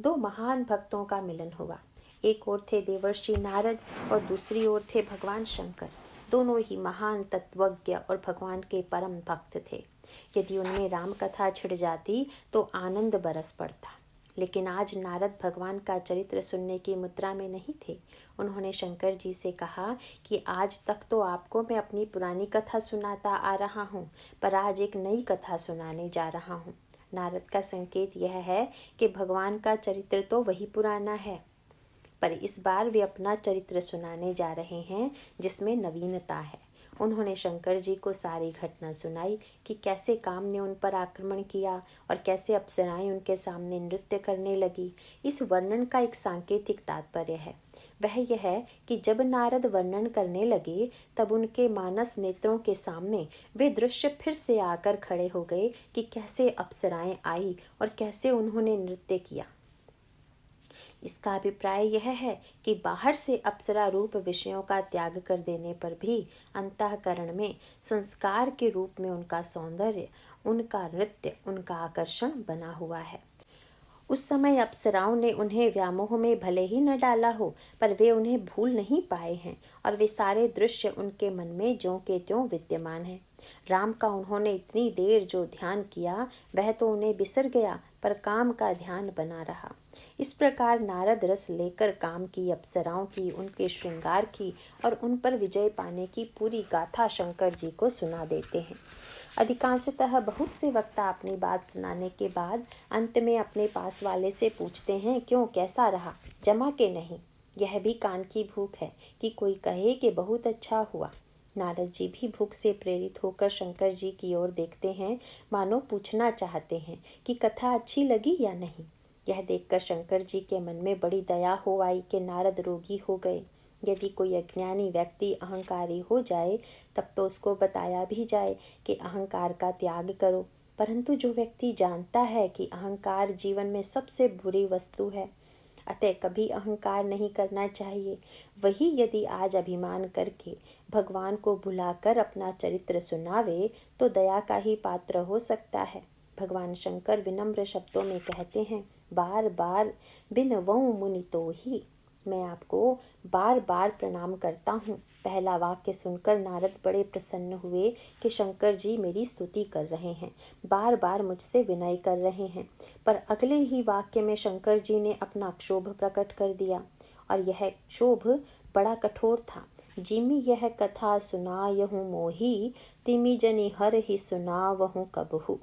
दो महान भक्तों का मिलन हुआ। एक ओर थे देवर्षि नारद और दूसरी ओर थे भगवान शंकर। दोनों ही महान तत्वज्ञ और भगवान के परम भक्त थे। यदि उनमें राम कथा छिड़ जाती तो आनंद बरस पड़ता। लेकिन आज नारद भगवान का चरित्र सुनने की मुद्रा में नहीं थे। उन्होंने शंकर जी से कहा कि आज तक तो आपको मैं अपनी पुरानी कथा सुनाता आ रहा हूँ, पर आज एक नई कथा सुनाने जा रहा हूँ। नारद का संकेत यह है कि भगवान का चरित्र तो वही पुराना है, पर इस बार वे अपना चरित्र सुनाने जा रहे हैं जिसमें नवीनता है। उन्होंने शंकर जी को सारी घटना सुनाई कि कैसे काम ने उन पर आक्रमण किया और कैसे अप्सराएं उनके सामने नृत्य करने लगी। इस वर्णन का एक सांकेतिक तात्पर्य है। वह यह है कि जब नारद वर्णन करने लगे तब उनके मानस नेत्रों के सामने वे दृश्य फिर से आकर खड़े हो गए कि कैसे अप्सराएं आई और कैसे उन्होंने नृत्य किया। इसका अभिप्राय यह है कि बाहर से अप्सरा रूप विषयों का त्याग कर देने पर भी अंतःकरण में संस्कार के रूप में उनका सौंदर्य, उनका नृत्य, उनका आकर्षण बना हुआ है। उस समय अप्सराओं ने उन्हें व्यामोह में भले ही न डाला हो, पर वे उन्हें भूल नहीं पाए हैं और वे सारे दृश्य उनके मन में ज्यों के त्यों विद्यमान हैं। राम का उन्होंने इतनी देर जो ध्यान किया वह तो उन्हें बिसर गया, पर काम का ध्यान बना रहा। इस प्रकार नारद रस लेकर काम की, अप्सराओं की, उनके श्रृंगार की और उन पर विजय पाने की पूरी गाथा शंकर जी को सुना देते हैं। अधिकांशतः बहुत से वक्ता अपनी बात सुनाने के बाद अंत में अपने पास वाले से पूछते हैं, क्यों, कैसा रहा, जमा के नहीं। यह भी कान की भूख है कि कोई कहे कि बहुत अच्छा हुआ। नारद जी भी भूख से प्रेरित होकर शंकर जी की ओर देखते हैं, मानो पूछना चाहते हैं कि कथा अच्छी लगी या नहीं। यह देखकर शंकर जी के मन में बड़ी दया हो आई कि नारद रोगी हो गए। यदि कोई अज्ञानी व्यक्ति अहंकारी हो जाए तब तो उसको बताया भी जाए कि अहंकार का त्याग करो, परंतु जो व्यक्ति जानता है कि अहंकार जीवन में सबसे बुरी वस्तु है, अतः कभी अहंकार नहीं करना चाहिए, वही यदि आज अभिमान करके भगवान को भुलाकर अपना चरित्र सुनावे तो दया का ही पात्र हो सकता है। भगवान शंकर विनम्र शब्दों में कहते हैं, बार बार बिनवऊं मुनि तो ही। मैं आपको बार बार प्रणाम करता हूँ। पहला वाक्य सुनकर नारद बड़े प्रसन्न हुए कि शंकर जी मेरी स्तुति कर रहे हैं, बार बार मुझसे विनय कर रहे हैं। पर अगले ही वाक्य में शंकर जी ने अपना क्षोभ प्रकट कर दिया और यह क्षोभ बड़ा कठोर था। जिमि यह कथा सुनायहु मोही, तिमि जनि हर ही सुनावहु कबहु।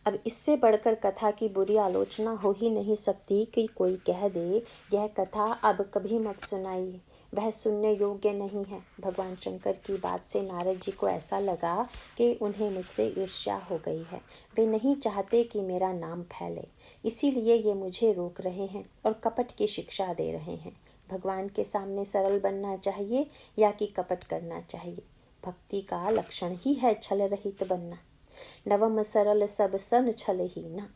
अब इससे बढ़कर कथा की बुरी आलोचना हो ही नहीं सकती कि कोई कह दे यह कथा अब कभी मत सुनाइए, वह सुनने योग्य नहीं है। भगवान शंकर की बात से नारद जी को ऐसा लगा कि उन्हें मुझसे ईर्ष्या हो गई है। वे नहीं चाहते कि मेरा नाम फैले, इसीलिए ये मुझे रोक रहे हैं और कपट की शिक्षा दे रहे हैं। भगवान के सामने सरल बनना चाहिए या कि कपट करना चाहिए? भक्ति का लक्षण ही है छल रहित बनना। नवम सरल सब सन छल ही ना।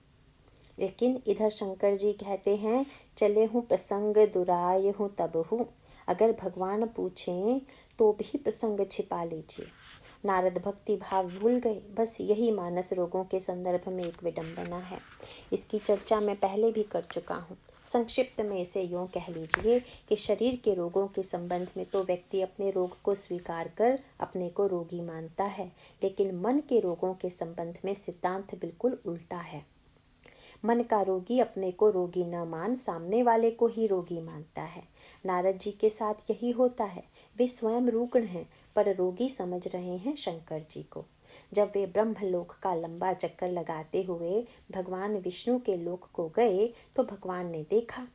लेकिन इधर शंकर जी कहते हैं, चले हूँ प्रसंग दुराय हूँ तब हूँ। अगर भगवान पूछें तो भी प्रसंग छिपा लीजिए। नारद भक्ति भाव भूल गए। बस यही मानस रोगों के संदर्भ में एक विडंबना है। इसकी चर्चा मैं पहले भी कर चुका हूँ। संक्षिप्त में इसे यूँ कह लीजिए कि शरीर के रोगों के संबंध में तो व्यक्ति अपने रोग को स्वीकार कर अपने को रोगी मानता है, लेकिन मन के रोगों के संबंध में सिद्धांत बिल्कुल उल्टा है। मन का रोगी अपने को रोगी न मान सामने वाले को ही रोगी मानता है। नारद जी के साथ यही होता है। वे स्वयं रुग्ण हैं पर रोगी समझ रहे हैं शंकर जी को। जब वे ब्रह्मलोक का लंबा चक्कर लगाते हुए भगवान विष्णु के लोक को गए तो भगवान ने देखा,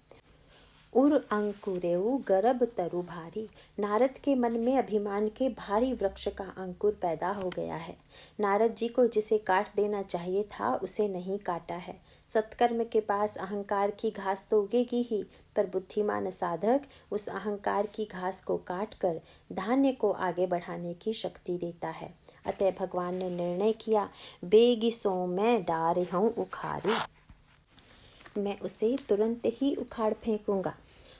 उर अंकुरेऊ गर्भ तरु भारी। नारद के मन में अभिमान के भारी वृक्ष का अंकुर पैदा हो गया है। नारद जी को जिसे काट देना चाहिए था उसे नहीं काटा है। सत्कर्म के पास अहंकार की घास तो उगेगी ही, पर बुद्धिमान साधक उस अहंकार की घास को काट कर धान्य को आगे बढ़ाने की शक्ति देता है। अतः भगवान ने निर्णय किया, बेगी सो मैं डार हूँ उखारी, मैं उसे तुरंत ही उखाड़ फेंकूंगा।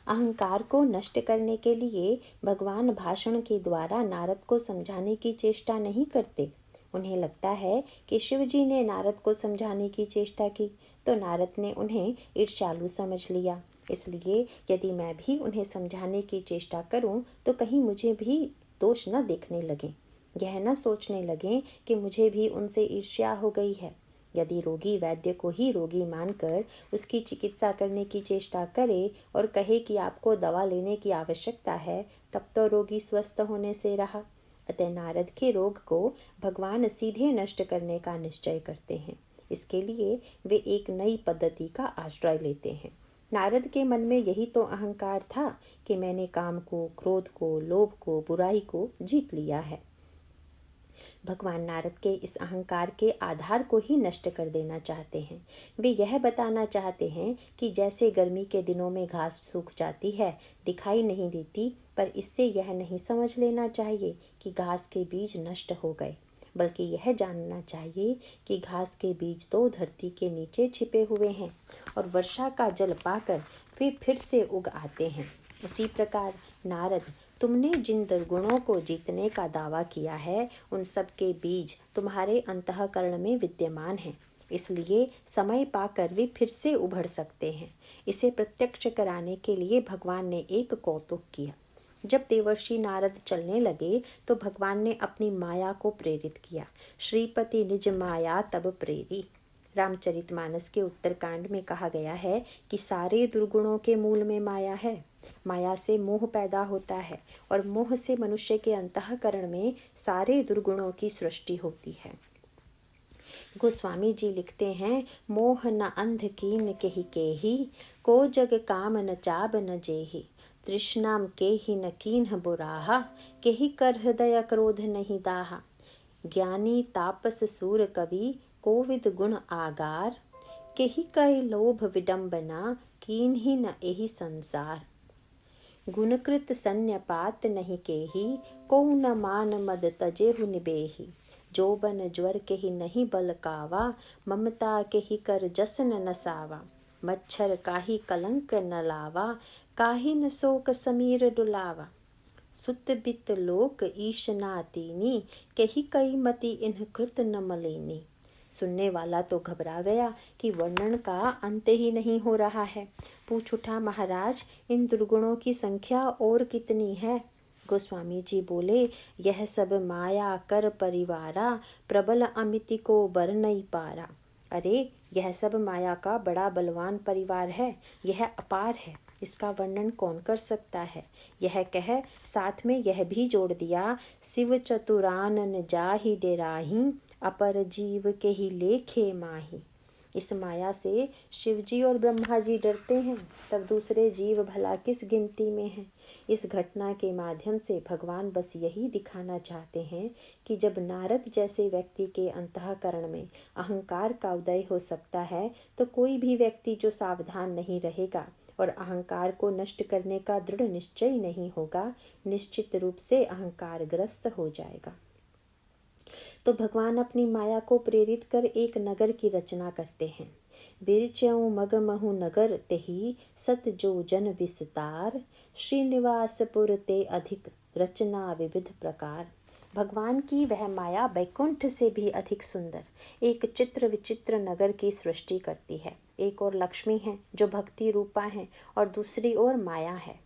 अहंकार को नष्ट करने के लिए भगवान भाषण के द्वारा नारद को समझाने की चेष्टा नहीं करते। उन्हें लगता है कि शिव जी ने नारद को समझाने की चेष्टा की तो नारद ने उन्हें ईर्ष्यालु समझ लिया। इसलिए यदि मैं भी उन्हें समझाने की चेष्टा करूं तो कहीं मुझे भी दोष न देखने लगे, यह न सोचने लगे कि मुझे भी उनसे ईर्ष्या हो गई है। यदि रोगी वैद्य को ही रोगी मानकर उसकी चिकित्सा करने की चेष्टा करे और कहे कि आपको दवा लेने की आवश्यकता है, तब तो रोगी स्वस्थ होने से रहा। अतः नारद के रोग को भगवान सीधे नष्ट करने का निश्चय करते हैं। इसके लिए वे एक नई पद्धति का आश्रय लेते हैं। नारद के मन में यही तो अहंकार था कि मैंने काम को, क्रोध को, लोभ को, बुराई को जीत लिया है। भगवान नारद के इस अहंकार के आधार को ही नष्ट कर देना चाहते हैं। वे यह बताना चाहते हैं कि जैसे गर्मी के दिनों में घास सूख जाती है, दिखाई नहीं देती, पर इससे यह नहीं समझ लेना चाहिए कि घास के बीज नष्ट हो गए, बल्कि यह जानना चाहिए कि घास के बीज तो धरती के नीचे छिपे हुए हैं और वर्षा का जल पाकर वे फिर से उग आते हैं। उसी प्रकार नारद, तुमने जिन दुर्गुणों को जीतने का दावा किया है उन सब के बीज तुम्हारे अंतःकरण में विद्यमान हैं, इसलिए समय पाकर वे फिर से उभर सकते हैं। इसे प्रत्यक्ष कराने के लिए भगवान ने एक कौतुक किया। जब देवर्षि नारद चलने लगे तो भगवान ने अपनी माया को प्रेरित किया। श्रीपति निज माया तब प्रेरी। रामचरितमानस के उत्तरकांड में कहा गया है कि सारे दुर्गुणों के मूल में माया है। माया से मोह पैदा होता है और मोह से मनुष्य के अंतःकरण में सारे दुर्गुणों की सृष्टि होती है। गोस्वामी जी लिखते हैं, मोह न अंध कीन केहि को जग काम न चाब न जेहि, तृष्णाम केहि न कीन्ह बुराहा, केहि कर हृदय क्रोध नहीं दाहा, ज्ञानी तापस सूर कवि कोविद गुण आगार, केहि कई लोभ विडंबना कीन्हि न एहि संसार, गुणकृत सन्यपात नहीं केहि को न मान मद तजेहु निबेहि, जोबन ज्वर केहि नहीं बल कावा, ममता केहि कर जसन नसावा, मच्छर काहि कलंक न लावा, काहि न शोक समीर डुलावा, सुत बित लोक ईश नातीनी, केहि कई मति इन्ह कृत न मलिनी। सुनने वाला तो घबरा गया कि वर्णन का अंत ही नहीं हो रहा है। पूछ उठा, महाराज इन दुर्गुणों की संख्या और कितनी है? गोस्वामी जी बोले, यह सब माया कर परिवारा, प्रबल अमिति को बर नहीं पारा। अरे यह सब माया का बड़ा बलवान परिवार है, यह अपार है, इसका वर्णन कौन कर सकता है। यह कह साथ में यह भी जोड़ दिया, शिव चतुरानन जाहि डेराही, अपर जीव के ही लेखे माही। इस माया से शिवजी और ब्रह्मा जी डरते हैं, तब दूसरे जीव भला किस गिनती में हैं। इस घटना के माध्यम से भगवान बस यही दिखाना चाहते हैं कि जब नारद जैसे व्यक्ति के अंतःकरण में अहंकार का उदय हो सकता है, तो कोई भी व्यक्ति जो सावधान नहीं रहेगा और अहंकार को नष्ट करने का दृढ़ निश्चय नहीं होगा, निश्चित रूप से अहंकार ग्रस्त हो जाएगा। तो भगवान अपनी माया को प्रेरित कर एक नगर की रचना करते हैं। बिरचऊ मगमहु नगर तेहि सत जो जन विस्तार, श्रीनिवासपुर ते अधिक रचना विविध प्रकार। भगवान की वह माया बैकुंठ से भी अधिक सुंदर एक चित्र विचित्र नगर की सृष्टि करती है। एक और लक्ष्मी है जो भक्ति रूपा है, और दूसरी ओर माया है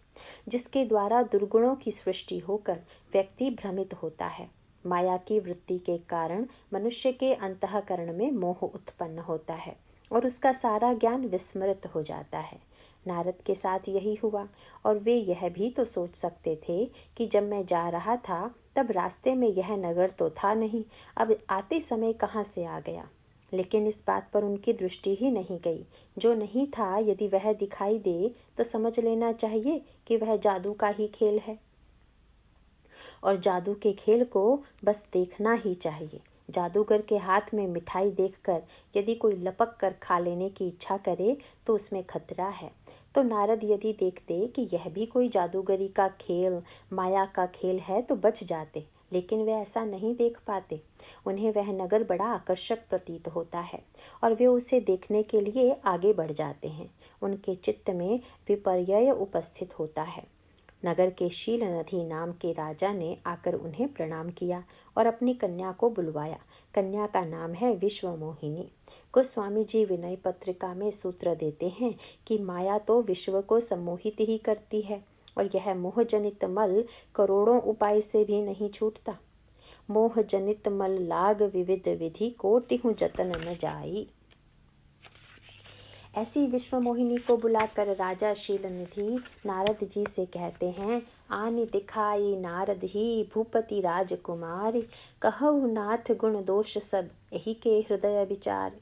जिसके द्वारा दुर्गुणों की सृष्टि होकर व्यक्ति भ्रमित होता है। माया की वृत्ति के कारण मनुष्य के अंतःकरण में मोह उत्पन्न होता है और उसका सारा ज्ञान विस्मृत हो जाता है। नारद के साथ यही हुआ, और वे यह भी तो सोच सकते थे कि जब मैं जा रहा था तब रास्ते में यह नगर तो था नहीं, अब आते समय कहाँ से आ गया। लेकिन इस बात पर उनकी दृष्टि ही नहीं गई। जो नहीं था यदि वह दिखाई दे तो समझ लेना चाहिए कि वह जादू का ही खेल है, और जादू के खेल को बस देखना ही चाहिए। जादूगर के हाथ में मिठाई देखकर यदि कोई लपक कर खा लेने की इच्छा करे तो उसमें खतरा है। तो नारद यदि देखते कि यह भी कोई जादूगरी का खेल, माया का खेल है, तो बच जाते, लेकिन वे ऐसा नहीं देख पाते। उन्हें वह नगर बड़ा आकर्षक प्रतीत होता है और वे उसे देखने के लिए आगे बढ़ जाते हैं। उनके चित्त में विपर्यय उपस्थित होता है। नगर के शीलनधी नाम के राजा ने आकर उन्हें प्रणाम किया और अपनी कन्या को बुलवाया। कन्या का नाम है विश्वमोहिनी। गोस्वामी जी विनय पत्रिका में सूत्र देते हैं कि माया तो विश्व को सम्मोहित ही करती है, और यह मोह जनित मल करोड़ों उपाय से भी नहीं छूटता। मोह जनित मल लाग विविध विधि कोटिहु जतन न जाई। ऐसी विश्व मोहिनी को बुलाकर राजा शीलनिधि नारद जी से कहते हैं, आनि दिखाई नारद ही भूपति राजकुमार, कहु नाथ गुण दोष सब यही के हृदय विचार।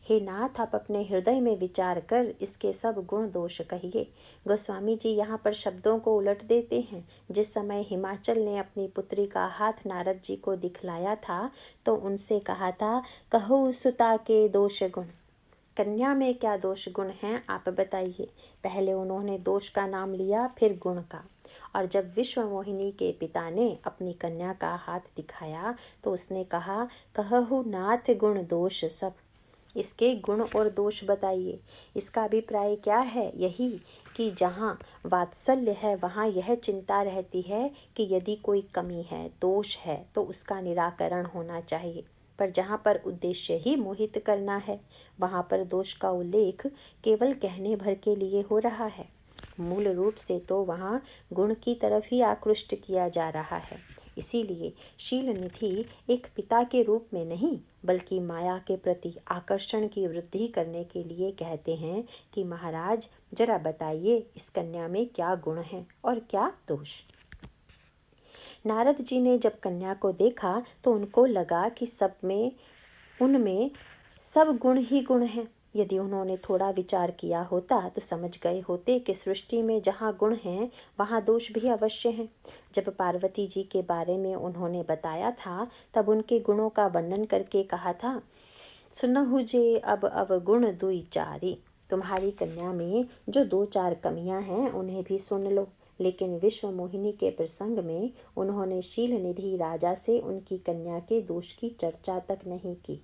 हे नाथ, आप अपने हृदय में विचार कर इसके सब गुण दोष कहिए। गोस्वामी जी यहाँ पर शब्दों को उलट देते हैं। जिस समय हिमाचल ने अपनी पुत्री का हाथ नारद जी को दिखलाया था तो उनसे कहा था, कहु सुता के दोष गुण। कन्या में क्या दोष गुण हैं आप बताइए। पहले उन्होंने दोष का नाम लिया, फिर गुण का। और जब विश्व मोहिनी के पिता ने अपनी कन्या का हाथ दिखाया तो उसने कहा, कहु नाथ गुण दोष सब। इसके गुण और दोष बताइए। इसका अभिप्राय क्या है? यही कि जहाँ वात्सल्य है वहाँ यह चिंता रहती है कि यदि कोई कमी है, दोष है, तो उसका निराकरण होना चाहिए। पर जहाँ पर उद्देश्य ही मोहित करना है, वहाँ पर दोष का उल्लेख केवल कहने भर के लिए हो रहा है। मूल रूप से तो वहाँ गुण की तरफ ही आकृष्ट किया जा रहा है। इसीलिए शीलनिधि एक पिता के रूप में नहीं बल्कि माया के प्रति आकर्षण की वृद्धि करने के लिए कहते हैं कि महाराज जरा बताइए इस कन्या में क्या गुण है और क्या दोष। नारद जी ने जब कन्या को देखा तो उनको लगा कि उनमें सब गुण ही गुण हैं। यदि उन्होंने थोड़ा विचार किया होता तो समझ गए होते कि सृष्टि में जहाँ गुण हैं वहाँ दोष भी अवश्य हैं। जब पार्वती जी के बारे में उन्होंने बताया था तब उनके गुणों का वर्णन करके कहा था, सुनहु जे अब अवगुण दुई चारी। तुम्हारी कन्या में जो 2-4 कमियां हैं उन्हें भी सुन लो। लेकिन विश्व मोहिनी के प्रसंग में उन्होंने शीलनिधि राजा से उनकी कन्या के दोष की चर्चा तक नहीं की।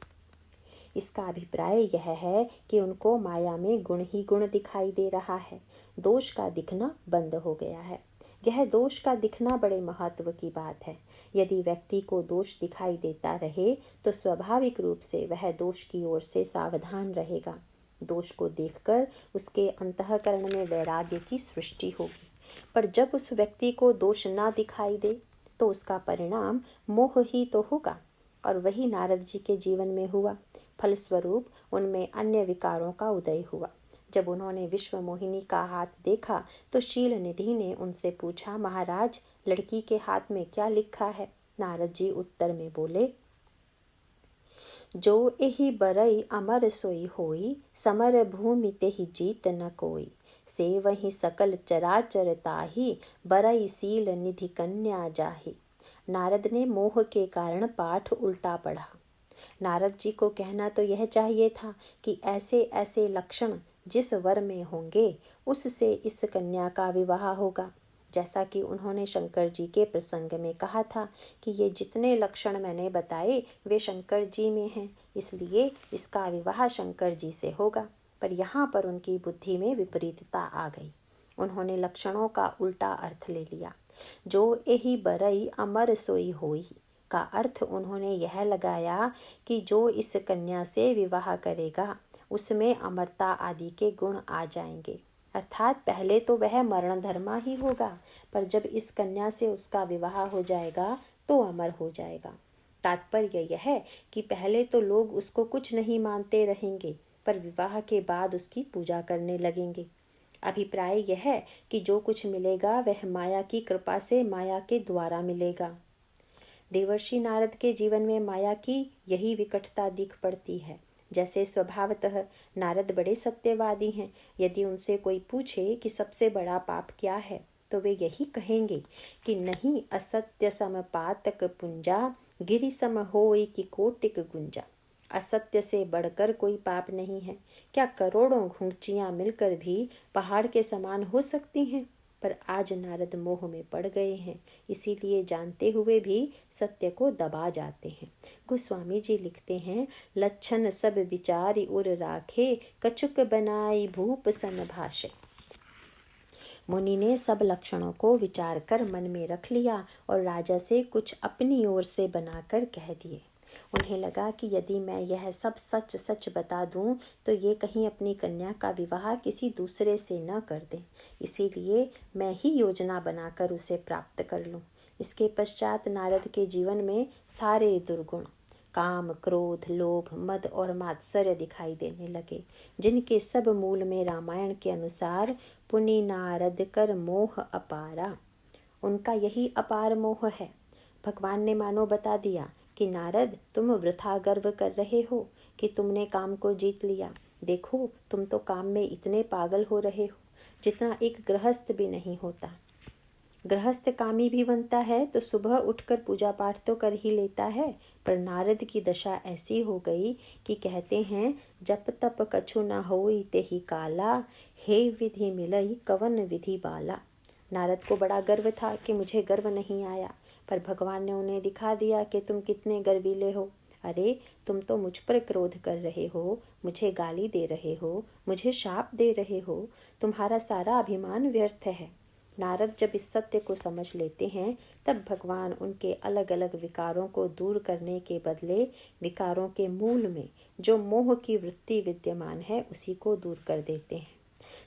इसका अभिप्राय यह है कि उनको माया में गुण ही गुण दिखाई दे रहा है, दोष का दिखना बंद हो गया है। यह दोष का दिखना बड़े महत्व की बात है। यदि व्यक्ति को दोष दिखाई देता रहे तो स्वाभाविक रूप से वह दोष की ओर से सावधान रहेगा। दोष को देखकर उसके अंतःकरण में वैराग्य की सृष्टि होगी। पर जब उस व्यक्ति को दोष ना दिखाई दे तो उसका परिणाम मोह ही तो होगा, और वही नारद जी के जीवन में हुआ। फलस्वरूप उनमें अन्य विकारों का उदय हुआ। जब उन्होंने विश्व मोहिनी का हाथ देखा तो शीलनिधि ने उनसे पूछा, महाराज लड़की के हाथ में क्या लिखा है? नारद जी उत्तर में बोले, जो एहि बरई अमर सोई होई, समर भूमि तेहि जीत न कोई। से वही सकल चराचर ताहि, बरई सील निधि कन्या जाहि। नारद ने मोह के कारण पाठ उल्टा पढ़ा। नारद जी को कहना तो यह चाहिए था कि ऐसे ऐसे लक्षण जिस वर में होंगे उससे इस कन्या का विवाह होगा। जैसा कि उन्होंने शंकर जी के प्रसंग में कहा था कि ये जितने लक्षण मैंने बताए वे शंकर जी में हैं, इसलिए इसका विवाह शंकर जी से होगा। पर यहाँ पर उनकी बुद्धि में विपरीतता आ गई। उन्होंने लक्षणों का उल्टा अर्थ ले लिया। जो एहि बरई अमर सोई होई का अर्थ उन्होंने यह लगाया कि जो इस कन्या से विवाह करेगा उसमें अमरता आदि के गुण आ जाएंगे, अर्थात पहले तो वह मरण धर्मा ही होगा, पर जब इस कन्या से उसका विवाह हो जाएगा तो अमर हो जाएगा। तात्पर्य यह है कि पहले तो लोग उसको कुछ नहीं मानते रहेंगे, पर विवाह के बाद उसकी पूजा करने लगेंगे। अभिप्राय यह है कि जो कुछ मिलेगा वह माया की कृपा से माया के द्वारा मिलेगा। देवर्षि नारद के जीवन में माया की यही विकटता दिख पड़ती है। जैसे स्वभावतः नारद बड़े सत्यवादी हैं, यदि उनसे कोई पूछे कि सबसे बड़ा पाप क्या है तो वे यही कहेंगे कि नहीं असत्य सम पातक पुंजा, गिरि सम होई कि कोटिक गुंजा। असत्य से बढ़कर कोई पाप नहीं है। क्या करोड़ों घुंचियां मिलकर भी पहाड़ के समान हो सकती हैं? पर आज नारद मोह में पड़ गए हैं, इसीलिए जानते हुए भी सत्य को दबा जाते हैं। गोस्वामी जी लिखते हैं, लक्षण सब विचारी उर राखे, कछुक बनाई भूप सन भाषे। मुनि ने सब लक्षणों को विचार कर मन में रख लिया और राजा से कुछ अपनी ओर से बनाकर कह दिए। उन्हें लगा कि यदि मैं यह सब सच सच बता दूं तो ये कहीं अपनी कन्या का विवाह किसी दूसरे से न कर दें, इसीलिए मैं ही योजना बनाकर उसे प्राप्त कर लूं। इसके पश्चात नारद के जीवन में सारे दुर्गुण काम, क्रोध, लोभ, मद और मात्सर्य दिखाई देने लगे, जिनके सब मूल में रामायण के अनुसार पुनि नारद कर मोह अपारा। उनका यही अपार मोह है। भगवान ने मानो बता दिया कि नारद तुम वृथा गर्व कर रहे हो कि तुमने काम को जीत लिया। देखो तुम तो काम में इतने पागल हो रहे हो जितना एक गृहस्थ भी नहीं होता। गृहस्थ कामी भी बनता है तो सुबह उठकर पूजा पाठ तो कर ही लेता है, पर नारद की दशा ऐसी हो गई कि कहते हैं जप तप कछु न होई तेहि काला, हे विधि मिलई कवन विधि बाला। नारद को बड़ा गर्व था कि मुझे गर्व नहीं आया, पर भगवान ने उन्हें दिखा दिया कि तुम कितने गर्वीले हो। अरे तुम तो मुझ पर क्रोध कर रहे हो, मुझे गाली दे रहे हो, मुझे शाप दे रहे हो, तुम्हारा सारा अभिमान व्यर्थ है। नारद जब इस सत्य को समझ लेते हैं तब भगवान उनके अलग अलग विकारों को दूर करने के बदले विकारों के मूल में जो मोह की वृत्ति विद्यमान है उसी को दूर कर देते हैं।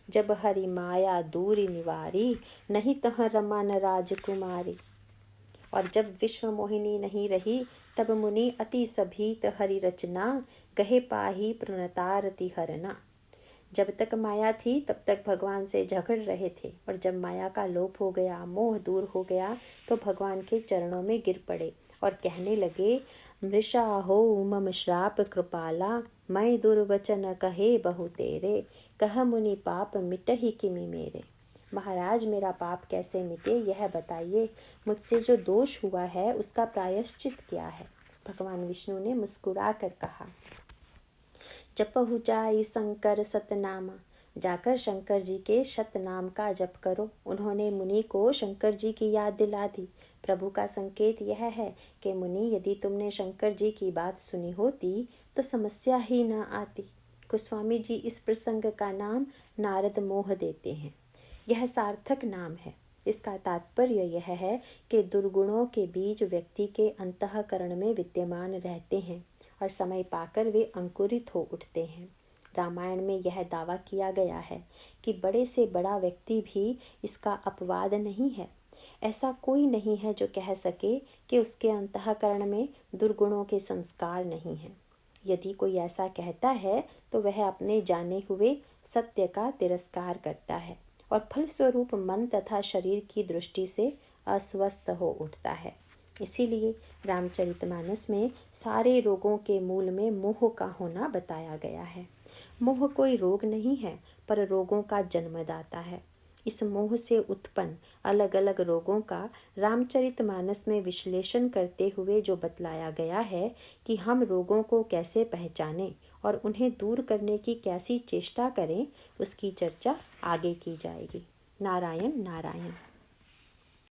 जब हरि माया दूरी निवारी, नहीं तह रमा न राजकुमारी। और जब विश्व मोहिनी नहीं रही तब मुनि अति सभीत हरि रचना, गहे पाही प्रणतारति हरना। जब तक माया थी तब तक भगवान से झगड़ रहे थे, और जब माया का लोप हो गया, मोह दूर हो गया तो भगवान के चरणों में गिर पड़े और कहने लगे, मृषा हो मम श्राप कृपाला, मैं दुर्वचन कहे बहु तेरे, कह मुनि पाप मिटहि किमि मेरे। महाराज मेरा पाप कैसे मिटे यह बताइए, मुझसे जो दोष हुआ है उसका प्रायश्चित क्या है। भगवान विष्णु ने मुस्कुरा कर कहा, जपहु जाई शंकर सतनामा, जाकर शंकर जी के शतनाम का जप करो। उन्होंने मुनि को शंकर जी की याद दिला दी। प्रभु का संकेत यह है कि मुनि यदि तुमने शंकर जी की बात सुनी होती तो समस्या ही न आती। गोस्वामी जी इस प्रसंग का नाम नारद मोह देते हैं। यह सार्थक नाम है। इसका तात्पर्य यह है कि दुर्गुणों के बीज व्यक्ति के अंतःकरण में विद्यमान रहते हैं और समय पाकर वे अंकुरित हो उठते हैं। रामायण में यह दावा किया गया है कि बड़े से बड़ा व्यक्ति भी इसका अपवाद नहीं है। ऐसा कोई नहीं है जो कह सके कि उसके अंतःकरण में दुर्गुणों के संस्कार नहीं हैं। यदि कोई ऐसा कहता है तो वह अपने जाने हुए सत्य का तिरस्कार करता है और फलस्वरूप मन तथा शरीर की दृष्टि से अस्वस्थ हो उठता है। इसीलिए रामचरितमानस में सारे रोगों के मूल में मोह का होना बताया गया है। मोह कोई रोग नहीं है, पर रोगों का जन्मदाता है। इस मोह से उत्पन्न अलग अलग रोगों का रामचरितमानस में विश्लेषण करते हुए जो बतलाया गया है कि हम रोगों को कैसे पहचानें और उन्हें दूर करने की कैसी चेष्टा करें, उसकी चर्चा आगे की जाएगी। नारायण नारायण।